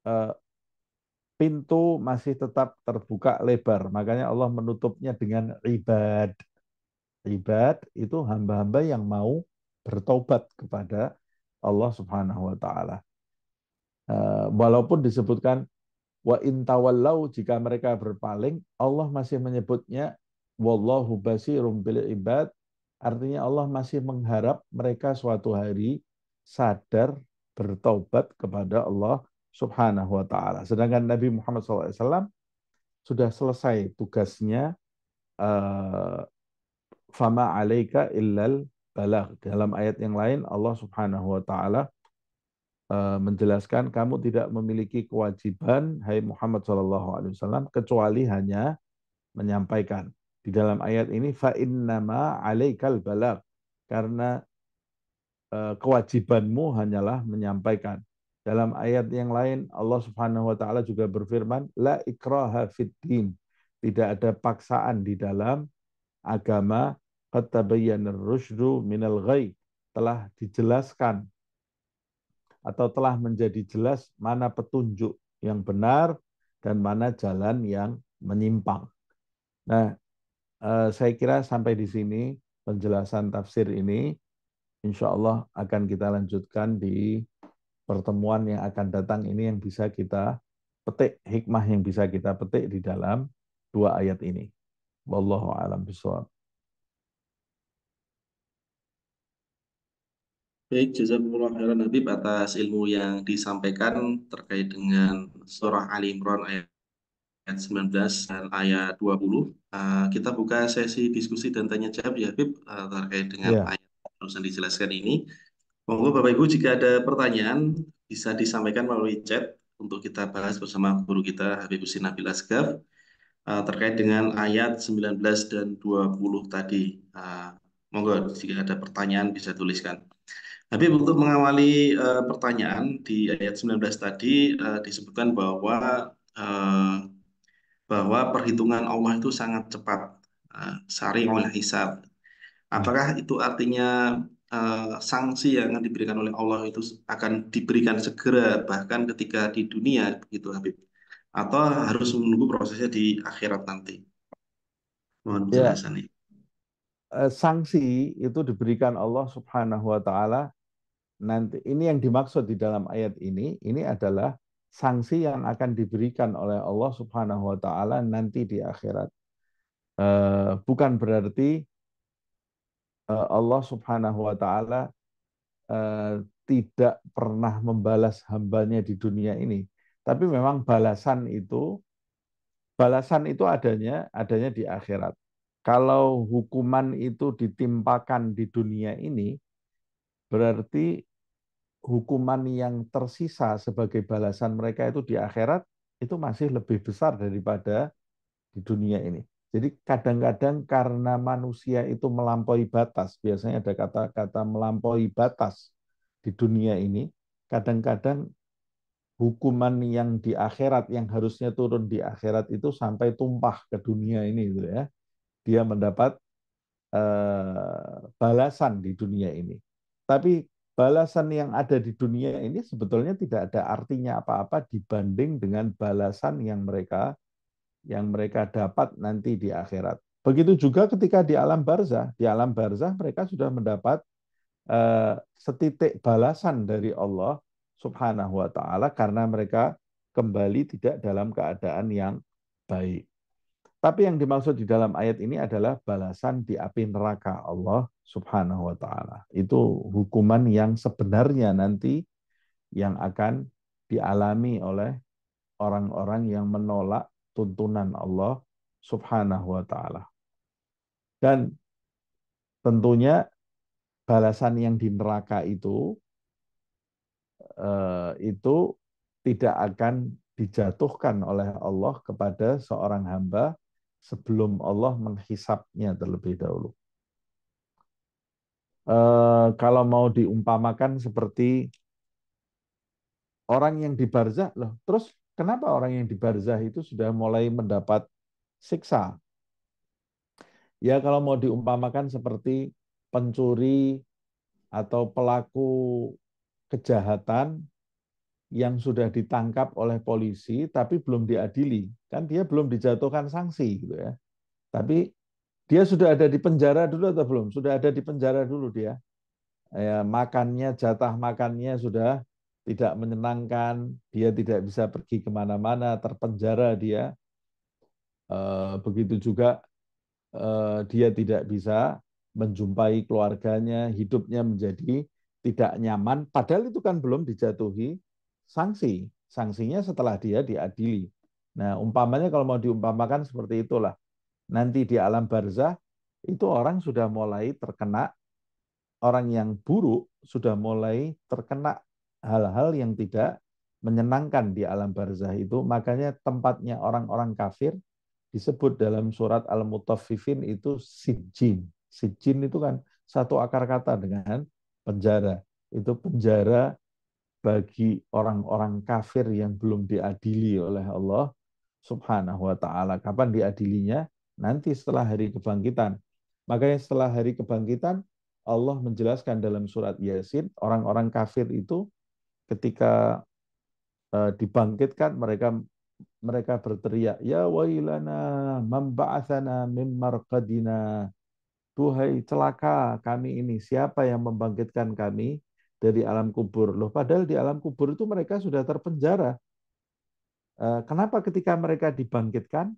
eh, pintu masih tetap terbuka lebar. Makanya Allah menutupnya dengan ibad. Ibad itu hamba-hamba yang mau bertobat kepada Allah Subhanahu wa taala. Walaupun disebutkan wa intawallau, jika mereka berpaling, Allah masih menyebutnya wallahu basirum bil ibad. Artinya Allah masih mengharap mereka suatu hari sadar bertaubat kepada Allah Subhanahu wa taala. Sedangkan Nabi Muhammad SAW sudah selesai tugasnya, fama alaika illal balagh. Dalam ayat yang lain Allah Subhanahu wa taala menjelaskan, kamu tidak memiliki kewajiban hai Muhammad SAW kecuali hanya menyampaikan. Di dalam ayat ini fa innama alaikal balagh, karena kewajibanmu hanyalah menyampaikan. Dalam ayat yang lain Allah Subhanahu wa taala juga berfirman, la ikraha fid din, tidak ada paksaan di dalam agama, qad tabayyana ar-rusydu minal ghayy, telah dijelaskan atau telah menjadi jelas mana petunjuk yang benar dan mana jalan yang menyimpang. Nah, saya kira sampai di sini penjelasan tafsir ini. Insya Allah akan kita lanjutkan di pertemuan yang akan datang ini, yang bisa kita petik, hikmah yang bisa kita petik di dalam dua ayat ini. Wallahu a'lam bishawab. Baik, jazakumullah khairan Habib atas ilmu yang disampaikan terkait dengan surah Ali Imran ayat 19 dan ayat 20. Kita buka sesi diskusi dan tanya jawab ya Habib, terkait dengan Ya, ayat yang barusan dijelaskan ini. Monggo Bapak Ibu, jika ada pertanyaan bisa disampaikan melalui chat untuk kita bahas bersama guru kita Habib Husin Nabil Asgaf terkait dengan ayat 19 dan 20 tadi. Monggo jika ada pertanyaan bisa tuliskan. Habib, untuk mengawali pertanyaan di ayat 19 tadi disebutkan eh, bahwa perhitungan Allah itu sangat cepat, sari'ul hisab. Apakah itu artinya sanksi yang akan diberikan oleh Allah itu akan diberikan segera bahkan ketika di dunia begitu Habib? Atau harus menunggu prosesnya di akhirat nanti? Mohon ya, penjelasannya. sanksi itu diberikan Allah Subhanahu wa taala nanti. Ini yang dimaksud di dalam ayat ini adalah sanksi yang akan diberikan oleh Allah Subhanahu wa taala nanti di akhirat. Bukan berarti Allah Subhanahu wa taala tidak pernah membalas hambanya di dunia ini. Tapi memang balasan itu adanya di akhirat. Kalau hukuman itu ditimpakan di dunia ini, berarti hukuman yang tersisa sebagai balasan mereka itu di akhirat itu masih lebih besar daripada di dunia ini. Jadi kadang-kadang karena manusia itu melampaui batas, biasanya ada kata-kata melampaui batas di dunia ini, kadang-kadang hukuman yang di akhirat yang harusnya turun di akhirat itu sampai tumpah ke dunia ini gitu ya. Dia mendapat balasan di dunia ini. Tapi balasan yang ada di dunia ini sebetulnya tidak ada artinya apa-apa dibanding dengan balasan yang mereka dapat nanti di akhirat. Begitu juga ketika di alam barzah. Di alam barzah mereka sudah mendapat setitik balasan dari Allah Subhanahu wa taala karena mereka kembali tidak dalam keadaan yang baik. Tapi yang dimaksud di dalam ayat ini adalah balasan di api neraka Allah Subhanahu wa taala. Itu hukuman yang sebenarnya nanti yang akan dialami oleh orang-orang yang menolak tuntunan Allah Subhanahu wa taala. Dan tentunya balasan yang di neraka itu tidak akan dijatuhkan oleh Allah kepada seorang hamba sebelum Allah menghisapnya terlebih dahulu. Kalau mau diumpamakan seperti orang yang di barzah, loh, terus kenapa orang yang di barzah itu sudah mulai mendapat siksa? Ya kalau mau diumpamakan seperti pencuri atau pelaku kejahatan yang sudah ditangkap oleh polisi tapi belum diadili, kan dia belum dijatuhkan sanksi gitu ya. Tapi dia sudah ada di penjara dulu atau belum? Sudah ada di penjara dulu dia. Ya, makannya, jatah makannya sudah tidak menyenangkan, dia tidak bisa pergi kemana-mana, terpenjara dia. Begitu juga dia tidak bisa menjumpai keluarganya, hidupnya menjadi tidak nyaman, padahal itu kan belum dijatuhi sanksi. Sanksinya setelah dia diadili. Nah, umpamanya kalau mau diumpamakan seperti itulah. Nanti di alam barzah, itu orang sudah mulai terkena, orang yang buruk sudah mulai terkena hal-hal yang tidak menyenangkan di alam barzah itu. Makanya tempatnya orang-orang kafir disebut dalam surat Al-Mutaffifin itu sijjin. Sijjin itu kan satu akar kata dengan penjara. Itu penjara bagi orang-orang kafir yang belum diadili oleh Allah Subhanahu wa taala. Kapan diadilinya? Nanti setelah hari kebangkitan. Makanya setelah hari kebangkitan Allah menjelaskan dalam surat Yasin, orang-orang kafir itu ketika dibangkitkan mereka mereka berteriak, ya wailana man ba'atsana min marqadina. Duhai celaka kami ini, siapa yang membangkitkan kami dari alam kubur? Loh, padahal di alam kubur itu mereka sudah terpenjara. Kenapa ketika mereka dibangkitkan,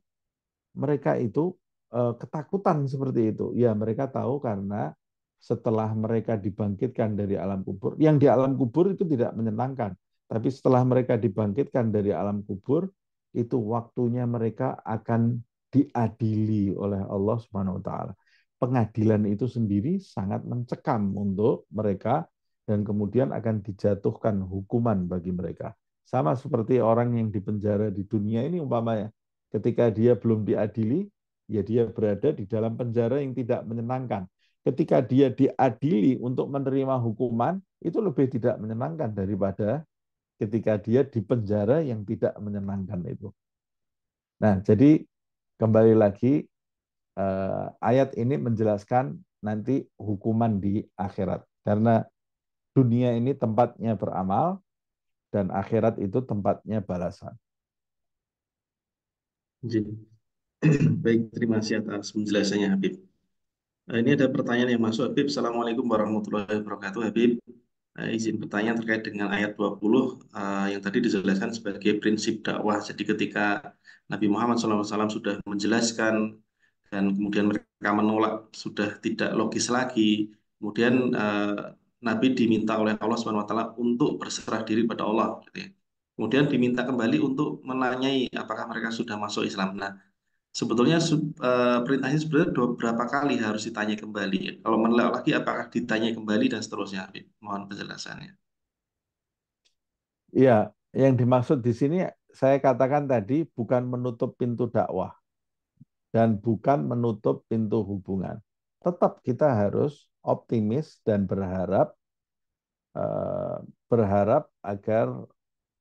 mereka itu ketakutan seperti itu? Ya, mereka tahu karena setelah mereka dibangkitkan dari alam kubur, yang di alam kubur itu tidak menyenangkan. Tapi setelah mereka dibangkitkan dari alam kubur, itu waktunya mereka akan diadili oleh Allah Subhanahu wa taala. Pengadilan itu sendiri sangat mencekam untuk mereka dan kemudian akan dijatuhkan hukuman bagi mereka. Sama seperti orang yang dipenjara di dunia ini umpamanya, ketika dia belum diadili, ya dia berada di dalam penjara yang tidak menyenangkan. Ketika dia diadili untuk menerima hukuman, itu lebih tidak menyenangkan daripada ketika dia di penjara yang tidak menyenangkan itu. Nah, jadi kembali lagi ayat ini menjelaskan nanti hukuman di akhirat. Karena dunia ini tempatnya beramal dan akhirat itu tempatnya balasan. Baik, terima kasih atas penjelasannya Habib. Ini ada pertanyaan yang masuk Habib. Assalamualaikum warahmatullahi wabarakatuh Habib. Izin bertanya terkait dengan ayat 20 yang tadi dijelaskan sebagai prinsip dakwah. Jadi ketika Nabi Muhammad SAW sudah menjelaskan dan kemudian mereka menolak sudah tidak logis lagi. Kemudian Nabi diminta oleh Allah SWT untuk berserah diri pada Allah. Gitu ya. Kemudian diminta kembali untuk menanyai apakah mereka sudah masuk Islam. Nah, Sebetulnya perintahnya sebenarnya berapa kali harus ditanya kembali. Kalau menolak lagi, apakah ditanya kembali dan seterusnya, Habib? Mohon penjelasannya. Iya, yang dimaksud di sini saya katakan tadi bukan menutup pintu dakwah dan bukan menutup pintu hubungan. Tetap kita harus optimis dan eh, berharap agar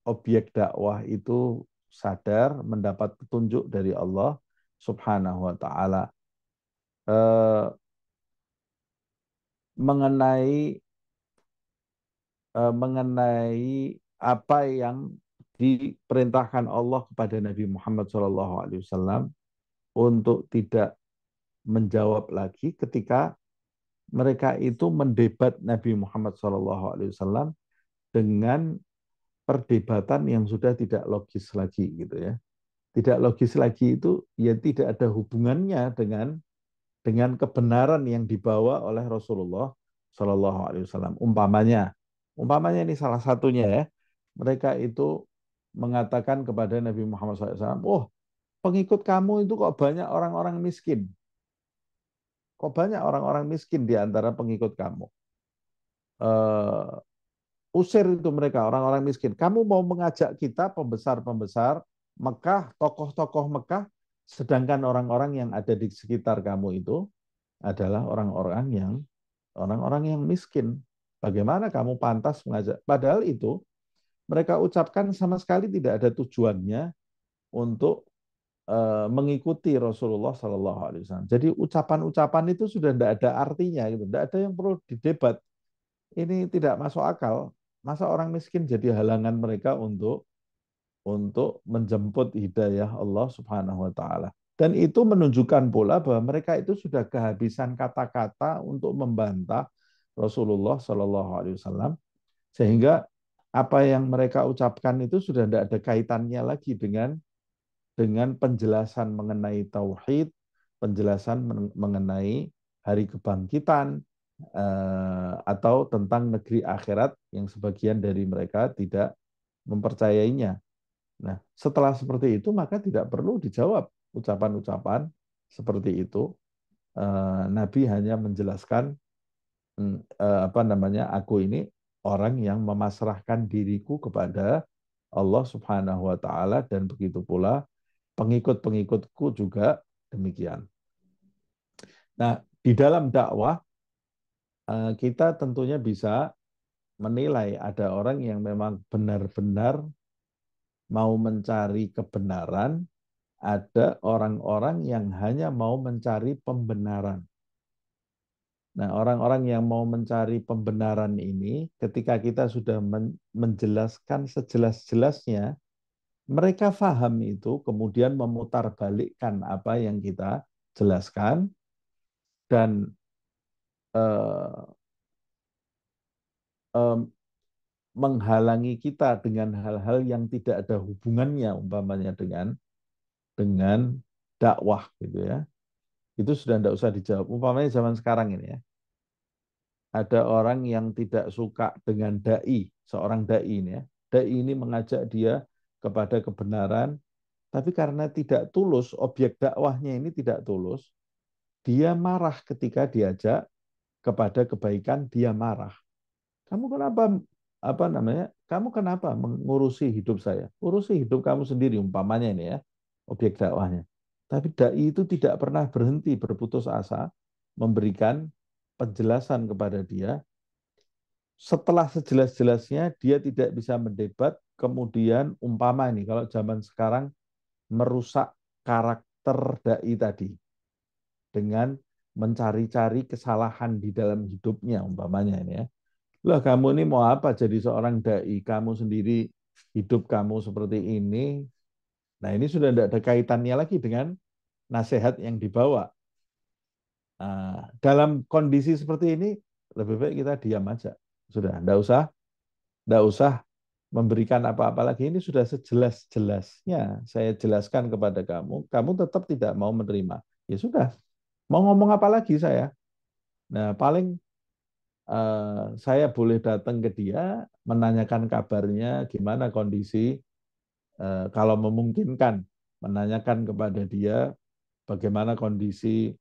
objek dakwah itu sadar mendapat petunjuk dari Allah Subhanahu wa taala. Eh, mengenai mengenai apa yang diperintahkan Allah kepada Nabi Muhammad SAW untuk tidak menjawab lagi ketika mereka itu mendebat Nabi Muhammad SAW dengan perdebatan yang sudah tidak logis lagi gitu ya. Tidak logis lagi itu ya tidak ada hubungannya dengan kebenaran yang dibawa oleh Rasulullah Shallallahu Alaihi Wasallam. Umpamanya ini salah satunya ya, mereka itu mengatakan kepada Nabi Muhammad SAW, oh pengikut kamu itu kok banyak orang-orang miskin, kok banyak orang-orang miskin di antara pengikut kamu. Usir itu mereka orang-orang miskin. Kamu mau mengajak kita pembesar-pembesar Mekah, tokoh-tokoh Mekah, sedangkan orang-orang yang ada di sekitar kamu itu adalah orang-orang yang miskin. Bagaimana kamu pantas mengajak? Padahal itu mereka ucapkan sama sekali tidak ada tujuannya untuk mengikuti Rasulullah Shallallahu Alaihi Wasallam. Jadi ucapan-ucapan itu sudah tidak ada artinya, gitu. Tidak ada yang perlu didebat. Ini tidak masuk akal. Masa orang miskin jadi halangan mereka untuk menjemput hidayah Allah Subhanahu wa taala. Dan itu menunjukkan pula bahwa mereka itu sudah kehabisan kata-kata untuk membantah Rasulullah Shallallahu alaihi wasallam sehingga apa yang mereka ucapkan itu sudah tidak ada kaitannya lagi dengan penjelasan mengenai tauhid, penjelasan mengenai hari kebangkitan atau tentang negeri akhirat yang sebagian dari mereka tidak mempercayainya. Nah, setelah seperti itu maka tidak perlu dijawab ucapan-ucapan seperti itu. Nabi hanya menjelaskan apa namanya, aku ini orang yang memasrahkan diriku kepada Allah Subhanahu wa taala dan begitu pula pengikut-pengikutku juga demikian. Nah, di dalam dakwah kita tentunya bisa menilai ada orang yang memang benar-benar mau mencari kebenaran, ada orang-orang yang hanya mau mencari pembenaran. Nah, orang-orang yang mau mencari pembenaran ini, ketika kita sudah menjelaskan sejelas-jelasnya, mereka paham itu, kemudian memutarbalikkan apa yang kita jelaskan, dan eh, eh, menghalangi kita dengan hal-hal yang tidak ada hubungannya, umpamanya dengan dakwah gitu ya. Itu sudah tidak usah dijawab. Umpamanya zaman sekarang ini ya, ada orang yang tidak suka dengan dai, seorang dai ini ya. Dai ini mengajak dia kepada kebenaran, tapi karena tidak tulus, objek dakwahnya ini tidak tulus, dia marah ketika diajak kepada kebaikan, dia marah. Kamu kenapa apa namanya? Kamu kenapa mengurusi hidup saya? Urusi hidup kamu sendiri umpamanya ini ya, objek dakwahnya. Tapi dai itu tidak pernah berhenti berputus asa memberikan penjelasan kepada dia. Setelah sejelas-jelasnya dia tidak bisa mendebat, kemudian umpama ini kalau zaman sekarang merusak karakter dai tadi dengan mencari-cari kesalahan di dalam hidupnya umpamanya ini ya. Lah kamu ini mau apa jadi seorang dai? Kamu sendiri hidup kamu seperti ini. Nah ini sudah tidak ada kaitannya lagi dengan nasihat yang dibawa. Nah, dalam kondisi seperti ini lebih baik kita diam aja. Sudah, tidak usah memberikan apa-apa lagi. Ini sudah sejelas-jelasnya saya jelaskan kepada kamu. Kamu tetap tidak mau menerima. Ya sudah, mau ngomong apa lagi saya? Nah paling saya boleh datang ke dia, menanyakan kabarnya, gimana kondisi, kalau memungkinkan, menanyakan kepada dia bagaimana kondisi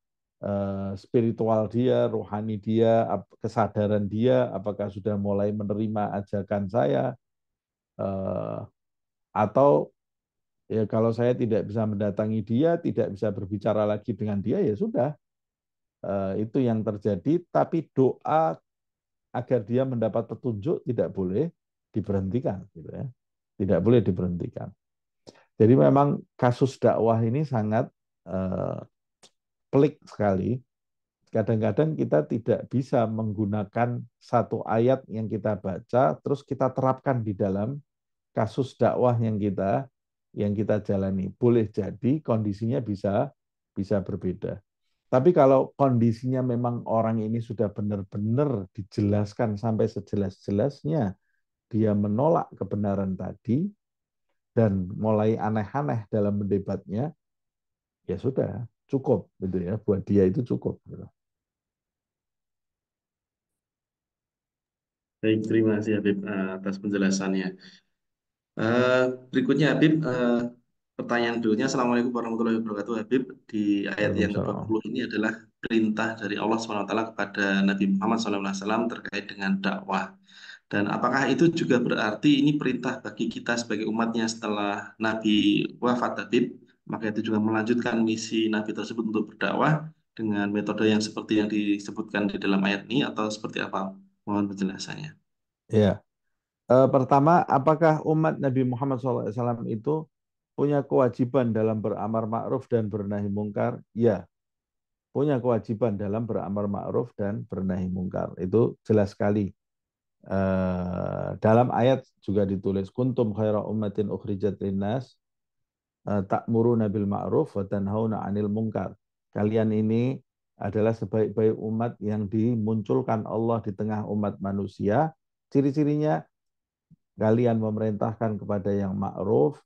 spiritual dia, rohani dia, kesadaran dia, apakah sudah mulai menerima ajakan saya, eh, atau ya kalau saya tidak bisa mendatangi dia, tidak bisa berbicara lagi dengan dia, ya sudah, itu yang terjadi. Tapi doa agar dia mendapat petunjuk tidak boleh diberhentikan, gitu ya, tidak boleh diberhentikan. Jadi memang kasus dakwah ini sangat eh, pelik sekali. Kadang-kadang kita tidak bisa menggunakan satu ayat yang kita baca terus kita terapkan di dalam kasus dakwah yang kita jalani. Boleh jadi kondisinya bisa bisa berbeda. Tapi kalau kondisinya memang orang ini sudah benar-benar dijelaskan sampai sejelas-jelasnya, dia menolak kebenaran tadi dan mulai aneh-aneh dalam mendebatnya, ya sudah cukup gitu ya, buat dia itu cukup gitu. Baik, terima kasih Habib atas penjelasannya. Eh, Berikutnya Habib, pertanyaan berikutnya. Assalamualaikum warahmatullahi wabarakatuh Habib. Di ayat yang Waalaikumsalam. ke-20 ini adalah perintah dari Allah SWT kepada Nabi Muhammad SAW terkait dengan dakwah. Dan apakah itu juga berarti ini perintah bagi kita sebagai umatnya setelah Nabi wafat Habib? Maka itu juga melanjutkan misi Nabi tersebut untuk berdakwah dengan metode yang seperti yang disebutkan di dalam ayat ini atau seperti apa? Mohon penjelasannya. Ya, pertama, apakah umat Nabi Muhammad SAW itu punya kewajiban dalam beramar ma'ruf dan bernahi mungkar? Ya, punya kewajiban dalam beramar ma'ruf dan bernahi mungkar. Itu jelas sekali. Dalam ayat juga ditulis kuntum khaira ummatin ukhrijat linnas ta'muruna bil ma'ruf wa tanhauna 'anil munkar. Kalian ini adalah sebaik-baik umat yang dimunculkan Allah di tengah umat manusia. Ciri-cirinya kalian memerintahkan kepada yang ma'ruf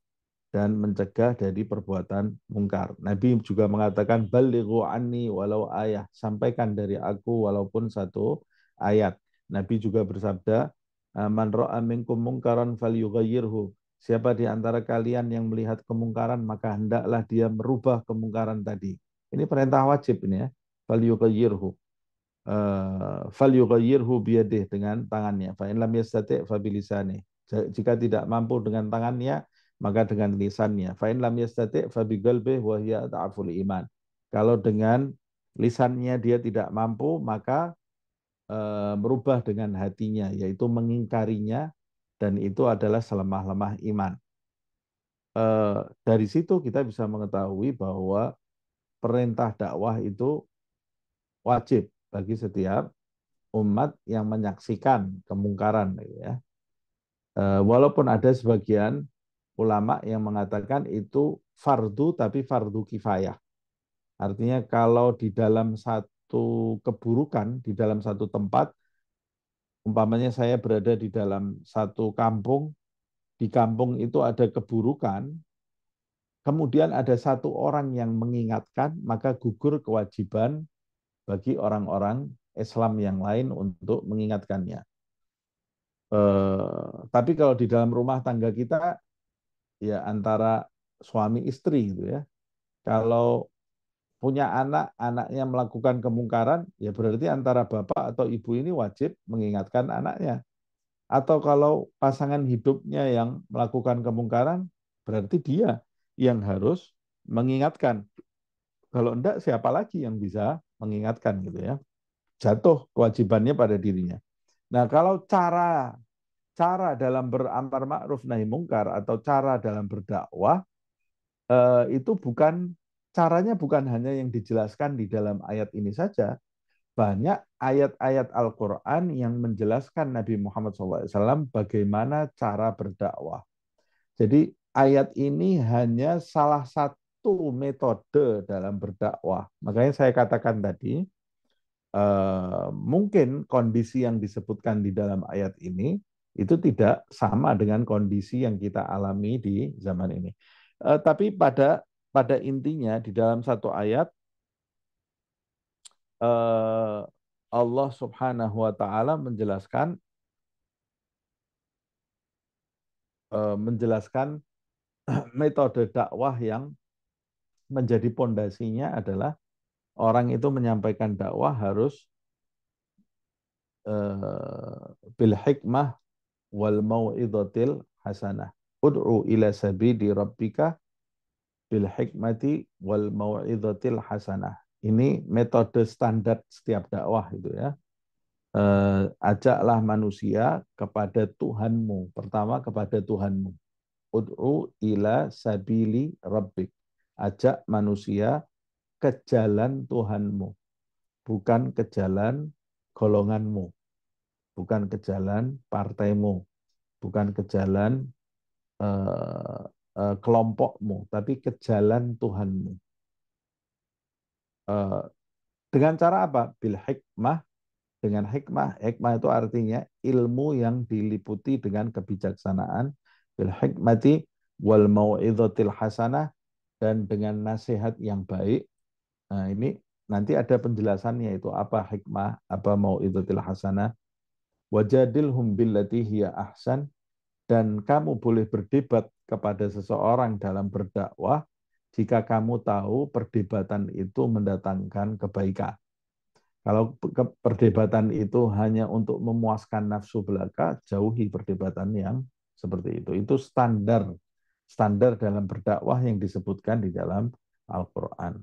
dan mencegah dari perbuatan mungkar. Nabi juga mengatakan balighu anni walau ayah, sampaikan dari aku walaupun satu ayat. Nabi juga bersabda, man ra'a minkum mungkaran falyughayyirhu. Siapa di antara kalian yang melihat kemungkaran maka hendaklah dia merubah kemungkaran tadi. Ini perintah wajib ini ya. Falyughayyirhu. Falyughayyirhu biyadih, dengan tangannya. Fa in lam yastati' fa bilisani. Jika tidak mampu dengan tangannya, maka dengan lisannya. Fa in lam yastati' fa biqalbih wa hiya ad'aful iman. Kalau dengan lisannya dia tidak mampu, maka merubah dengan hatinya, yaitu mengingkarinya, dan itu adalah selemah-lemah iman. Dari situ kita bisa mengetahui bahwa perintah dakwah itu wajib bagi setiap umat yang menyaksikan kemungkaran, gitu ya. Walaupun ada sebagian ulama yang mengatakan itu fardu tapi fardu kifayah. Artinya kalau di dalam satu keburukan, di dalam satu tempat, umpamanya saya berada di dalam satu kampung, di kampung itu ada keburukan, kemudian ada satu orang yang mengingatkan, maka gugur kewajiban bagi orang-orang Islam yang lain untuk mengingatkannya. Tapi kalau di dalam rumah tangga kita, ya antara suami istri gitu ya. Kalau punya anak, anaknya melakukan kemungkaran, ya berarti antara bapak atau ibu ini wajib mengingatkan anaknya. Atau kalau pasangan hidupnya yang melakukan kemungkaran, berarti dia yang harus mengingatkan. Kalau enggak, siapa lagi yang bisa mengingatkan gitu ya. Jatuh kewajibannya pada dirinya. Nah, kalau cara cara dalam beramar ma'ruf nahi mungkar atau cara dalam berdakwah, itu caranya bukan hanya yang dijelaskan di dalam ayat ini saja. Banyak ayat-ayat Al-Quran yang menjelaskan Nabi Muhammad SAW bagaimana cara berdakwah. Jadi ayat ini hanya salah satu metode dalam berdakwah. Makanya saya katakan tadi, mungkin kondisi yang disebutkan di dalam ayat ini itu tidak sama dengan kondisi yang kita alami di zaman ini. Tapi pada pada intinya di dalam satu ayat, eh, Allah Subhanahu wa taala menjelaskan metode dakwah yang menjadi pondasinya adalah orang itu menyampaikan dakwah harus bil hikmah wal mau'izatil hasanah. Ud'u ila sabili rabbika bil hikmati wal mau'izatil hasanah. Ini metode standar setiap dakwah itu ya. Ajaklah manusia kepada Tuhanmu. Pertama kepada Tuhanmu. Ud'u ila sabili rabbik. Ajak manusia ke jalan Tuhanmu. Bukan ke jalan golonganmu. Bukan ke jalan partaimu. Bukan ke jalan eh, kelompokmu. Tapi ke jalan Tuhanmu. Eh, dengan cara apa? Bil hikmah. Dengan hikmah. Hikmah itu artinya ilmu yang diliputi dengan kebijaksanaan. Bil hikmati wal mau'idhatil hasanah. Dan dengan nasihat yang baik. Nah ini nanti ada penjelasannya itu apa hikmah, apa mau'idhatil hasanah. Wajadilhum billati hiya ahsan. Dan kamu boleh berdebat kepada seseorang dalam berdakwah jika kamu tahu perdebatan itu mendatangkan kebaikan. Kalau perdebatan itu hanya untuk memuaskan nafsu belaka, jauhi perdebatan yang seperti itu. Itu standar dalam berdakwah yang disebutkan di dalam Al-Quran.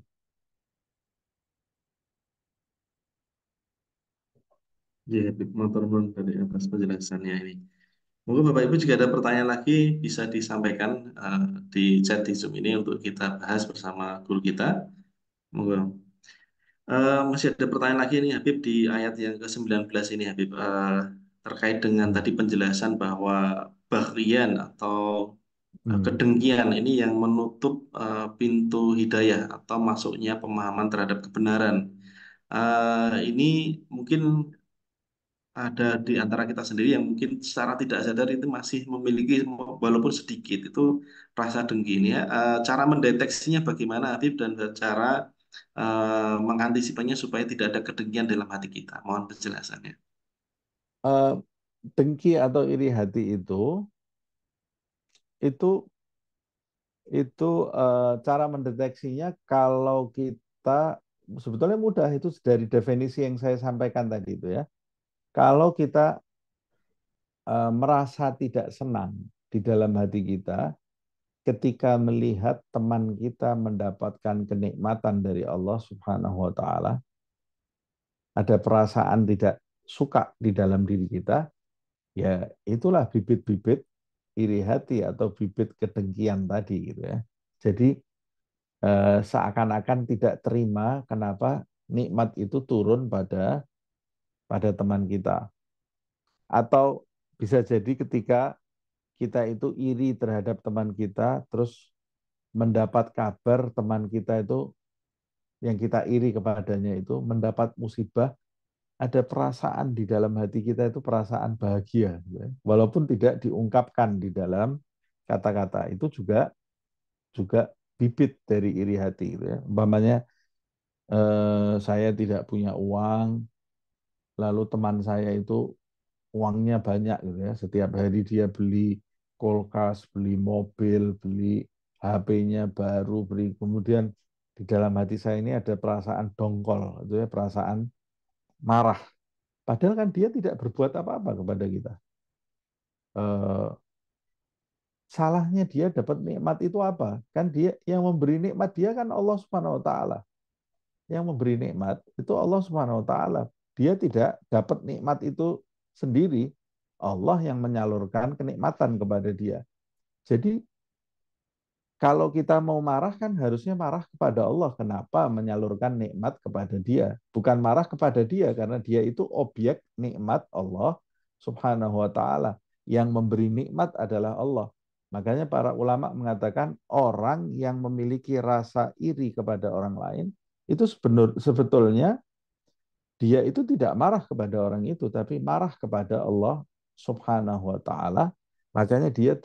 Ya, Habib, matur nuwun dari atas penjelasannya ini. Mungkin Bapak Ibu juga ada pertanyaan lagi bisa disampaikan di chat di Zoom ini untuk kita bahas bersama guru kita. Monggo. Masih ada pertanyaan lagi nih Habib di ayat yang ke-19 ini Habib. Terkait dengan Hmm. tadi penjelasan bahwa baghriyan atau Hmm. kedengkian ini yang menutup pintu hidayah atau masuknya pemahaman terhadap kebenaran. Ini mungkin ada di antara kita sendiri yang mungkin secara tidak sadar itu masih memiliki walaupun sedikit itu rasa dengki ini ya. Cara mendeteksinya bagaimana Habib dan cara mengantisipasinya supaya tidak ada kedengkian dalam hati kita. Mohon penjelasannya. Eh, Dengki atau iri hati itu cara mendeteksinya kalau kita sebetulnya mudah itu dari definisi yang saya sampaikan tadi itu ya. Kalau kita merasa tidak senang di dalam hati kita ketika melihat teman kita mendapatkan kenikmatan dari Allah Subhanahu wa taala, ada perasaan tidak suka di dalam diri kita, ya itulah bibit-bibit iri hati atau bibit kedengkian tadi gitu ya. Jadi seakan-akan tidak terima kenapa nikmat itu turun pada teman kita. Atau bisa jadi ketika kita itu iri terhadap teman kita, terus mendapat kabar teman kita itu yang kita iri kepadanya itu mendapat musibah, ada perasaan di dalam hati kita itu perasaan bahagia, gitu ya. Walaupun tidak diungkapkan di dalam kata-kata, itu juga juga bibit dari iri hati, gitu ya. Umpamanya saya tidak punya uang, lalu teman saya itu uangnya banyak gitu ya. Setiap hari dia beli kulkas, beli mobil, beli HP-nya baru, beli kemudian di dalam hati saya ini ada perasaan dongkol, itu ya, perasaan marah. Padahal kan dia tidak berbuat apa-apa kepada kita. Salahnya dia dapat nikmat itu apa? Kan dia yang memberi nikmat dia kan Allah Subhanahu wa taala. Yang memberi nikmat itu Allah Subhanahu wa taala. Dia tidak dapat nikmat itu sendiri. Allah yang menyalurkan kenikmatan kepada dia. Jadi kalau kita mau marah kan harusnya marah kepada Allah. Kenapa menyalurkan nikmat kepada dia? Bukan marah kepada dia karena dia itu objek nikmat Allah Subhanahu wa taala. Yang memberi nikmat adalah Allah. Makanya para ulama mengatakan orang yang memiliki rasa iri kepada orang lain itu sebetulnya dia itu tidak marah kepada orang itu, tapi marah kepada Allah Subhanahu wa taala. Makanya dia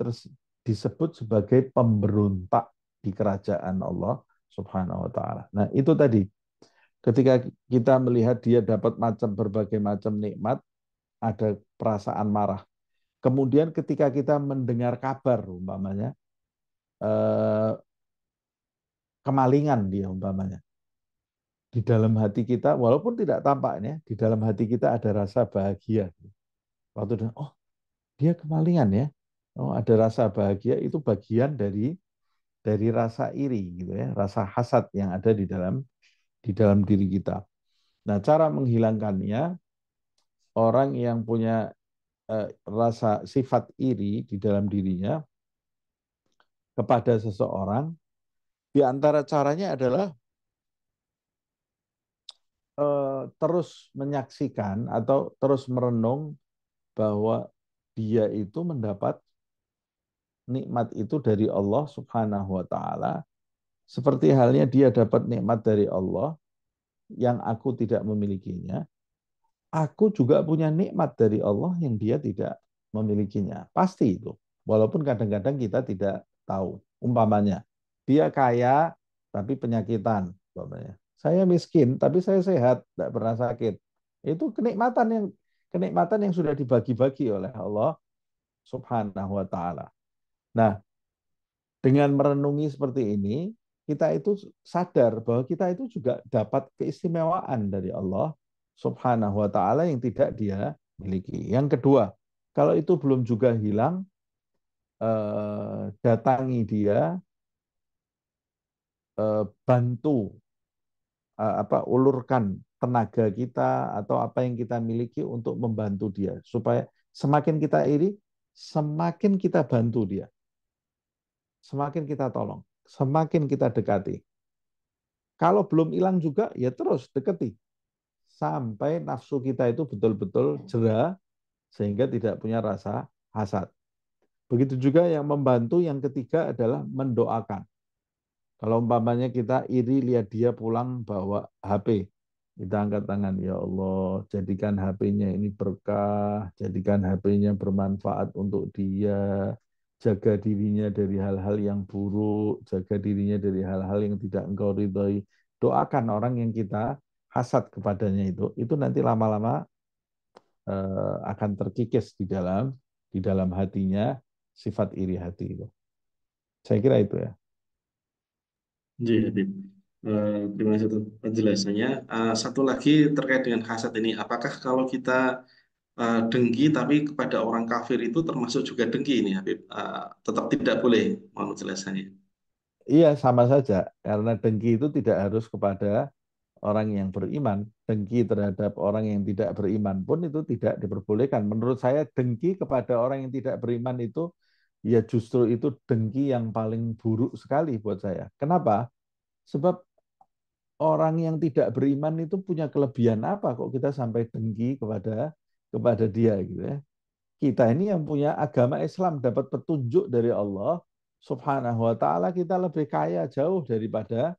disebut sebagai pemberontak di kerajaan Allah Subhanahu wa taala. Nah, itu tadi. Ketika kita melihat dia dapat berbagai macam nikmat, ada perasaan marah. Kemudian ketika kita mendengar kabar umpamanya kemalingan dia umpamanya. Di dalam hati kita, walaupun tidak tampaknya, di dalam hati kita ada rasa bahagia. Waktu dia, oh dia kemalingan ya, oh ada rasa bahagia, itu bagian dari rasa iri gitu ya, rasa hasad yang ada di dalam diri kita. Nah, cara menghilangkannya, orang yang punya rasa sifat iri di dalam dirinya kepada seseorang, di antara caranya adalah terus menyaksikan atau terus merenung bahwa dia itu mendapat nikmat itu dari Allah Subhanahu wa taala, seperti halnya dia dapat nikmat dari Allah yang aku tidak memilikinya, aku juga punya nikmat dari Allah yang dia tidak memilikinya. Pasti itu. Walaupun kadang-kadang kita tidak tahu. Umpamanya, dia kaya tapi penyakitan. Umpamanya. Saya miskin tapi saya sehat, tidak pernah sakit. Itu kenikmatan yang sudah dibagi-bagi oleh Allah Subhanahu wa taala. Nah, dengan merenungi seperti ini, kita itu sadar bahwa kita itu juga dapat keistimewaan dari Allah Subhanahu wa taala yang tidak dia miliki. Yang kedua, kalau itu belum juga hilang, datangi dia, bantu ulurkan tenaga kita atau apa yang kita miliki untuk membantu dia supaya semakin kita iri, semakin kita bantu dia, semakin kita tolong, semakin kita dekati. Kalau belum hilang juga, ya terus deketi. Sampai nafsu kita itu betul-betul jera, sehingga tidak punya rasa hasad. Begitu juga yang membantu, yang ketiga adalah mendoakan. Kalau umpamanya kita iri lihat dia pulang bawa HP, kita angkat tangan, ya Allah, jadikan HP-nya ini berkah, jadikan HP-nya bermanfaat untuk dia, jaga dirinya dari hal-hal yang buruk, jaga dirinya dari hal-hal yang tidak engkau ridhoi. Doakan orang yang kita hasad kepadanya itu nanti lama-lama akan terkikis di dalam hatinya sifat iri hati itu. Saya kira itu ya. Iya, Habib. Terima kasih atas penjelasannya. Satu lagi terkait dengan hasad ini, apakah kalau kita dengki tapi kepada orang kafir itu termasuk juga dengki ini, Habib? Tetap tidak boleh, mohon penjelasannya. Iya, sama saja. Karena dengki itu tidak harus kepada orang yang beriman. Dengki terhadap orang yang tidak beriman pun itu tidak diperbolehkan. Menurut saya dengki kepada orang yang tidak beriman itu ya justru itu dengki yang paling buruk sekali buat saya. Kenapa? Sebab orang yang tidak beriman itu punya kelebihan apa kok kita sampai dengki kepada dia gitu ya. Kita ini yang punya agama Islam dapat petunjuk dari Allah Subhanahu wa taala, kita lebih kaya jauh daripada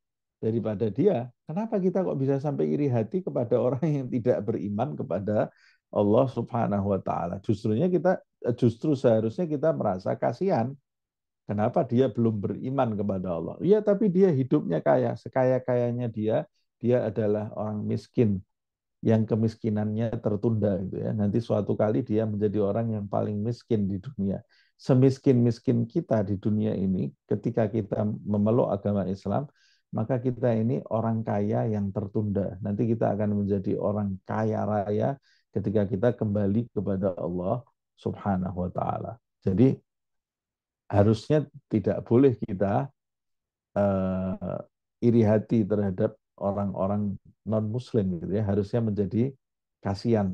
dia. Kenapa kita kok bisa sampai iri hati kepada orang yang tidak beriman kepada Allah Subhanahu wa taala? Justru seharusnya kita merasa kasihan. Kenapa dia belum beriman kepada Allah? Iya, tapi dia hidupnya kaya, sekaya-kayanya dia adalah orang miskin yang kemiskinannya tertunda gitu ya. Nanti suatu kali dia menjadi orang yang paling miskin di dunia. Semiskin-miskin kita di dunia ini, ketika kita memeluk agama Islam, maka kita ini orang kaya yang tertunda. Nanti kita akan menjadi orang kaya raya ketika kita kembali kepada Allah Subhanahu wa taala. Jadi harusnya tidak boleh kita iri hati terhadap orang-orang non Muslim gitu ya, harusnya menjadi kasihan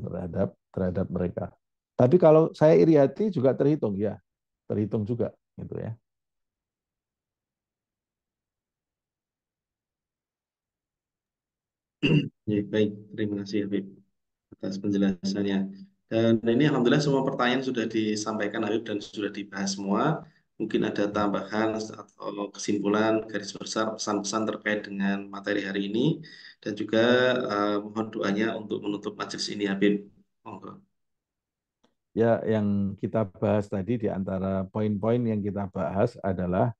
terhadap mereka. Tapi kalau saya iri hati juga terhitung ya, terhitung juga gitu ya. Ya, baik, terima kasih, Habib, atas penjelasannya. Dan ini alhamdulillah semua pertanyaan sudah disampaikan Habib dan sudah dibahas semua. Mungkin ada tambahan atau kesimpulan garis besar pesan-pesan terkait dengan materi hari ini dan juga mohon doanya untuk menutup majelis ini, Habib. Monggo. Ya, yang kita bahas tadi di antara poin-poin yang kita bahas adalah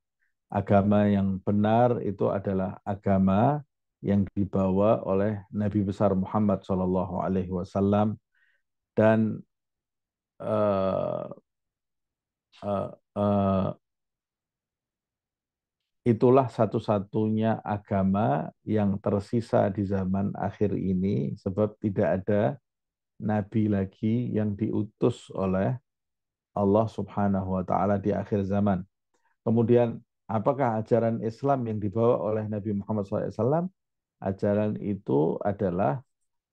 agama yang benar itu adalah agama yang dibawa oleh Nabi besar Muhammad Shallallahu Alaihi Wasallam dan uh, uh, uh, itulah satu-satunya agama yang tersisa di zaman akhir ini, sebab tidak ada nabi lagi yang diutus oleh Allah Subhanahu wa taala di akhir zaman. Kemudian apakah ajaran Islam yang dibawa oleh Nabi Muhammad SAW? Ajaran itu adalah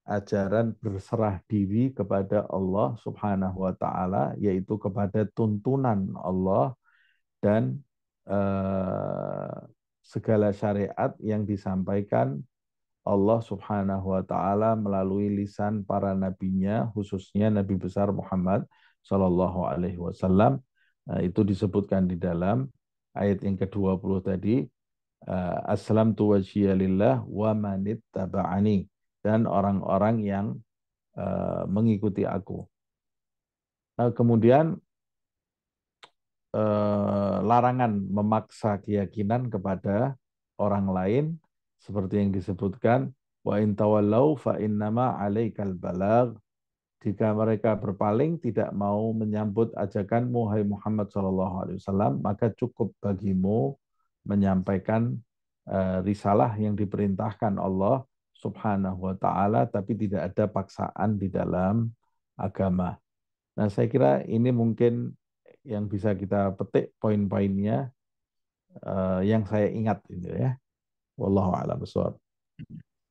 ajaran berserah diri kepada Allah Subhanahu wa taala, yaitu kepada tuntunan Allah dan segala syariat yang disampaikan Allah Subhanahu wa taala melalui lisan para nabinya, khususnya Nabi besar Muhammad Shallallahu alaihi wasallam. Itu disebutkan di dalam ayat yang ke-20 tadi, aslamtu wajhiya lillah wa manittaba'ani, dan orang-orang yang mengikuti aku. Kemudian larangan memaksa keyakinan kepada orang lain seperti yang disebutkan, wa in tawallau fa innama 'alaikal balagh. Jika mereka berpaling tidak mau menyambut ajakanmu hai Muhammad sallallahu alaihi wasallam, maka cukup bagimu menyampaikan risalah yang diperintahkan Allah Subhanahu wa taala, tapi tidak ada paksaan di dalam agama. Nah, saya kira ini mungkin yang bisa kita petik poin-poinnya yang saya ingat ini ya. Wallahu a'lam bishawab.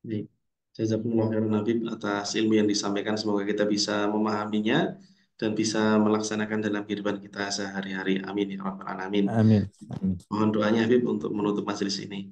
Baik. Jazakumullah khairan Habib atas ilmu yang disampaikan. Semoga kita bisa memahaminya dan bisa melaksanakan dalam kehidupan kita sehari-hari. Amin ya rabbal alamin. Amin. Amin. Mohon doanya Habib untuk menutup majelis ini.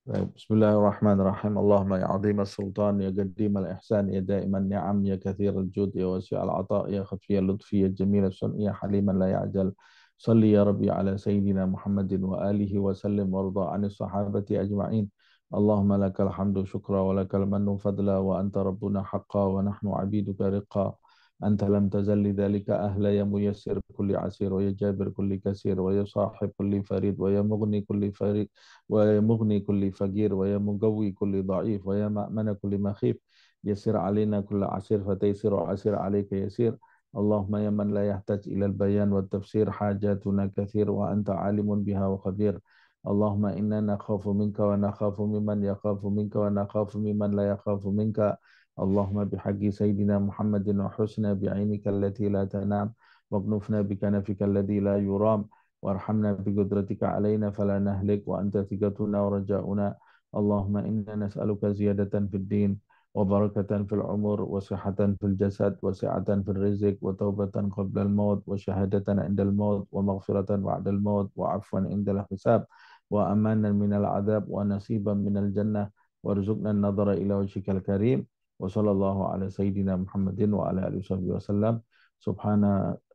بسم الله الرحمن الرحيم اللهم يا عظيم السلطان يا قديم الإحسان يا دائم النعم يا كثير الجود يا واسع العطاء يا خفي اللطف يا جميل الصنع يا حليما لا يعجل صل يا ربي على سيدنا محمد وآله وسلم وارضى عن الصحابة أجمعين اللهم لك الحمد شكرا ولك المن فضلا وأنت ربنا حقا ونحن عبيدك رقا أنت لم تزل لذلك أهلا يا ميسر كل عسير ويا جابر كل كثير ويا صاحب كل فريد ويا مغني كل فريد ويا مغني كل فقير ويا مقوي كل ضعيف ويا مأمن كل مخيف يسر علينا كل عسير فتيسر عسير عليك يسير اللهم يا من لا يحتاج إلى البيان والتفسير حاجاتنا كثير وأنت عالم بها وخبير اللهم إنا نخاف منك ونخاف ممن يخاف منك ونخاف ممن لا يخاف منك اللهم بحق سيدنا محمد وحسنا بعينك التي لا تنام واكنفنا بكنفك الذي لا يرام وارحمنا بقدرتك علينا فلا نهلك وأنت ثقتنا ورجاؤنا اللهم إنا نسألك زيادة في الدين وبركة في العمر وصحة في الجسد وسعة في الرزق وتوبة قبل الموت وشهادة عند الموت ومغفرة بعد الموت وعفوا عند الحساب وأمانا من العذاب ونصيبا من الجنة وارزقنا النظر إلى وجهك الكريم وصلى الله على سيدنا محمد وعلى آله وصحبه وسلم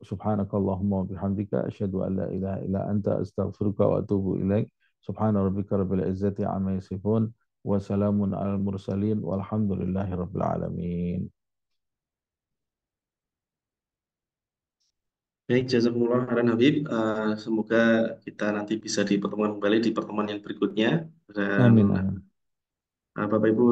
سبحانك اللهم وبحمدك أشهد أن لا إله إلا أنت أستغفرك وأتوب إليك سبحان ربك رب العزة عما يصفون وسلام على المرسلين والحمد لله رب العالمين. Baik, jazakumullah khairan Habib. Semoga kita nanti bisa dipertemukan kembali di pertemuan yang berikutnya. Dan Amin, amin. Bapak Ibu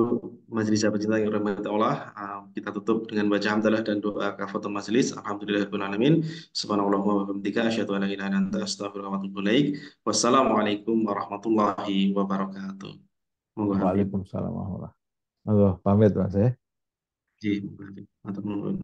majelis sahabat cinta yang dirahmati Allah, kita tutup dengan baca hamdalah dan doa kafatul majelis. Alhamdulillahirabbil alamin. Subhanallahumma wa bihamdika asyhadu an la ilaha illa anta astaghfiruka wa atubu ilaik. Wassalamualaikum warahmatullahi wabarakatuh. Monggo Habib. Waalaikumsalam warahmatullahi wabarakatuh. Halo, pamit Mas ya. Ji, Habib. Matur nuwun.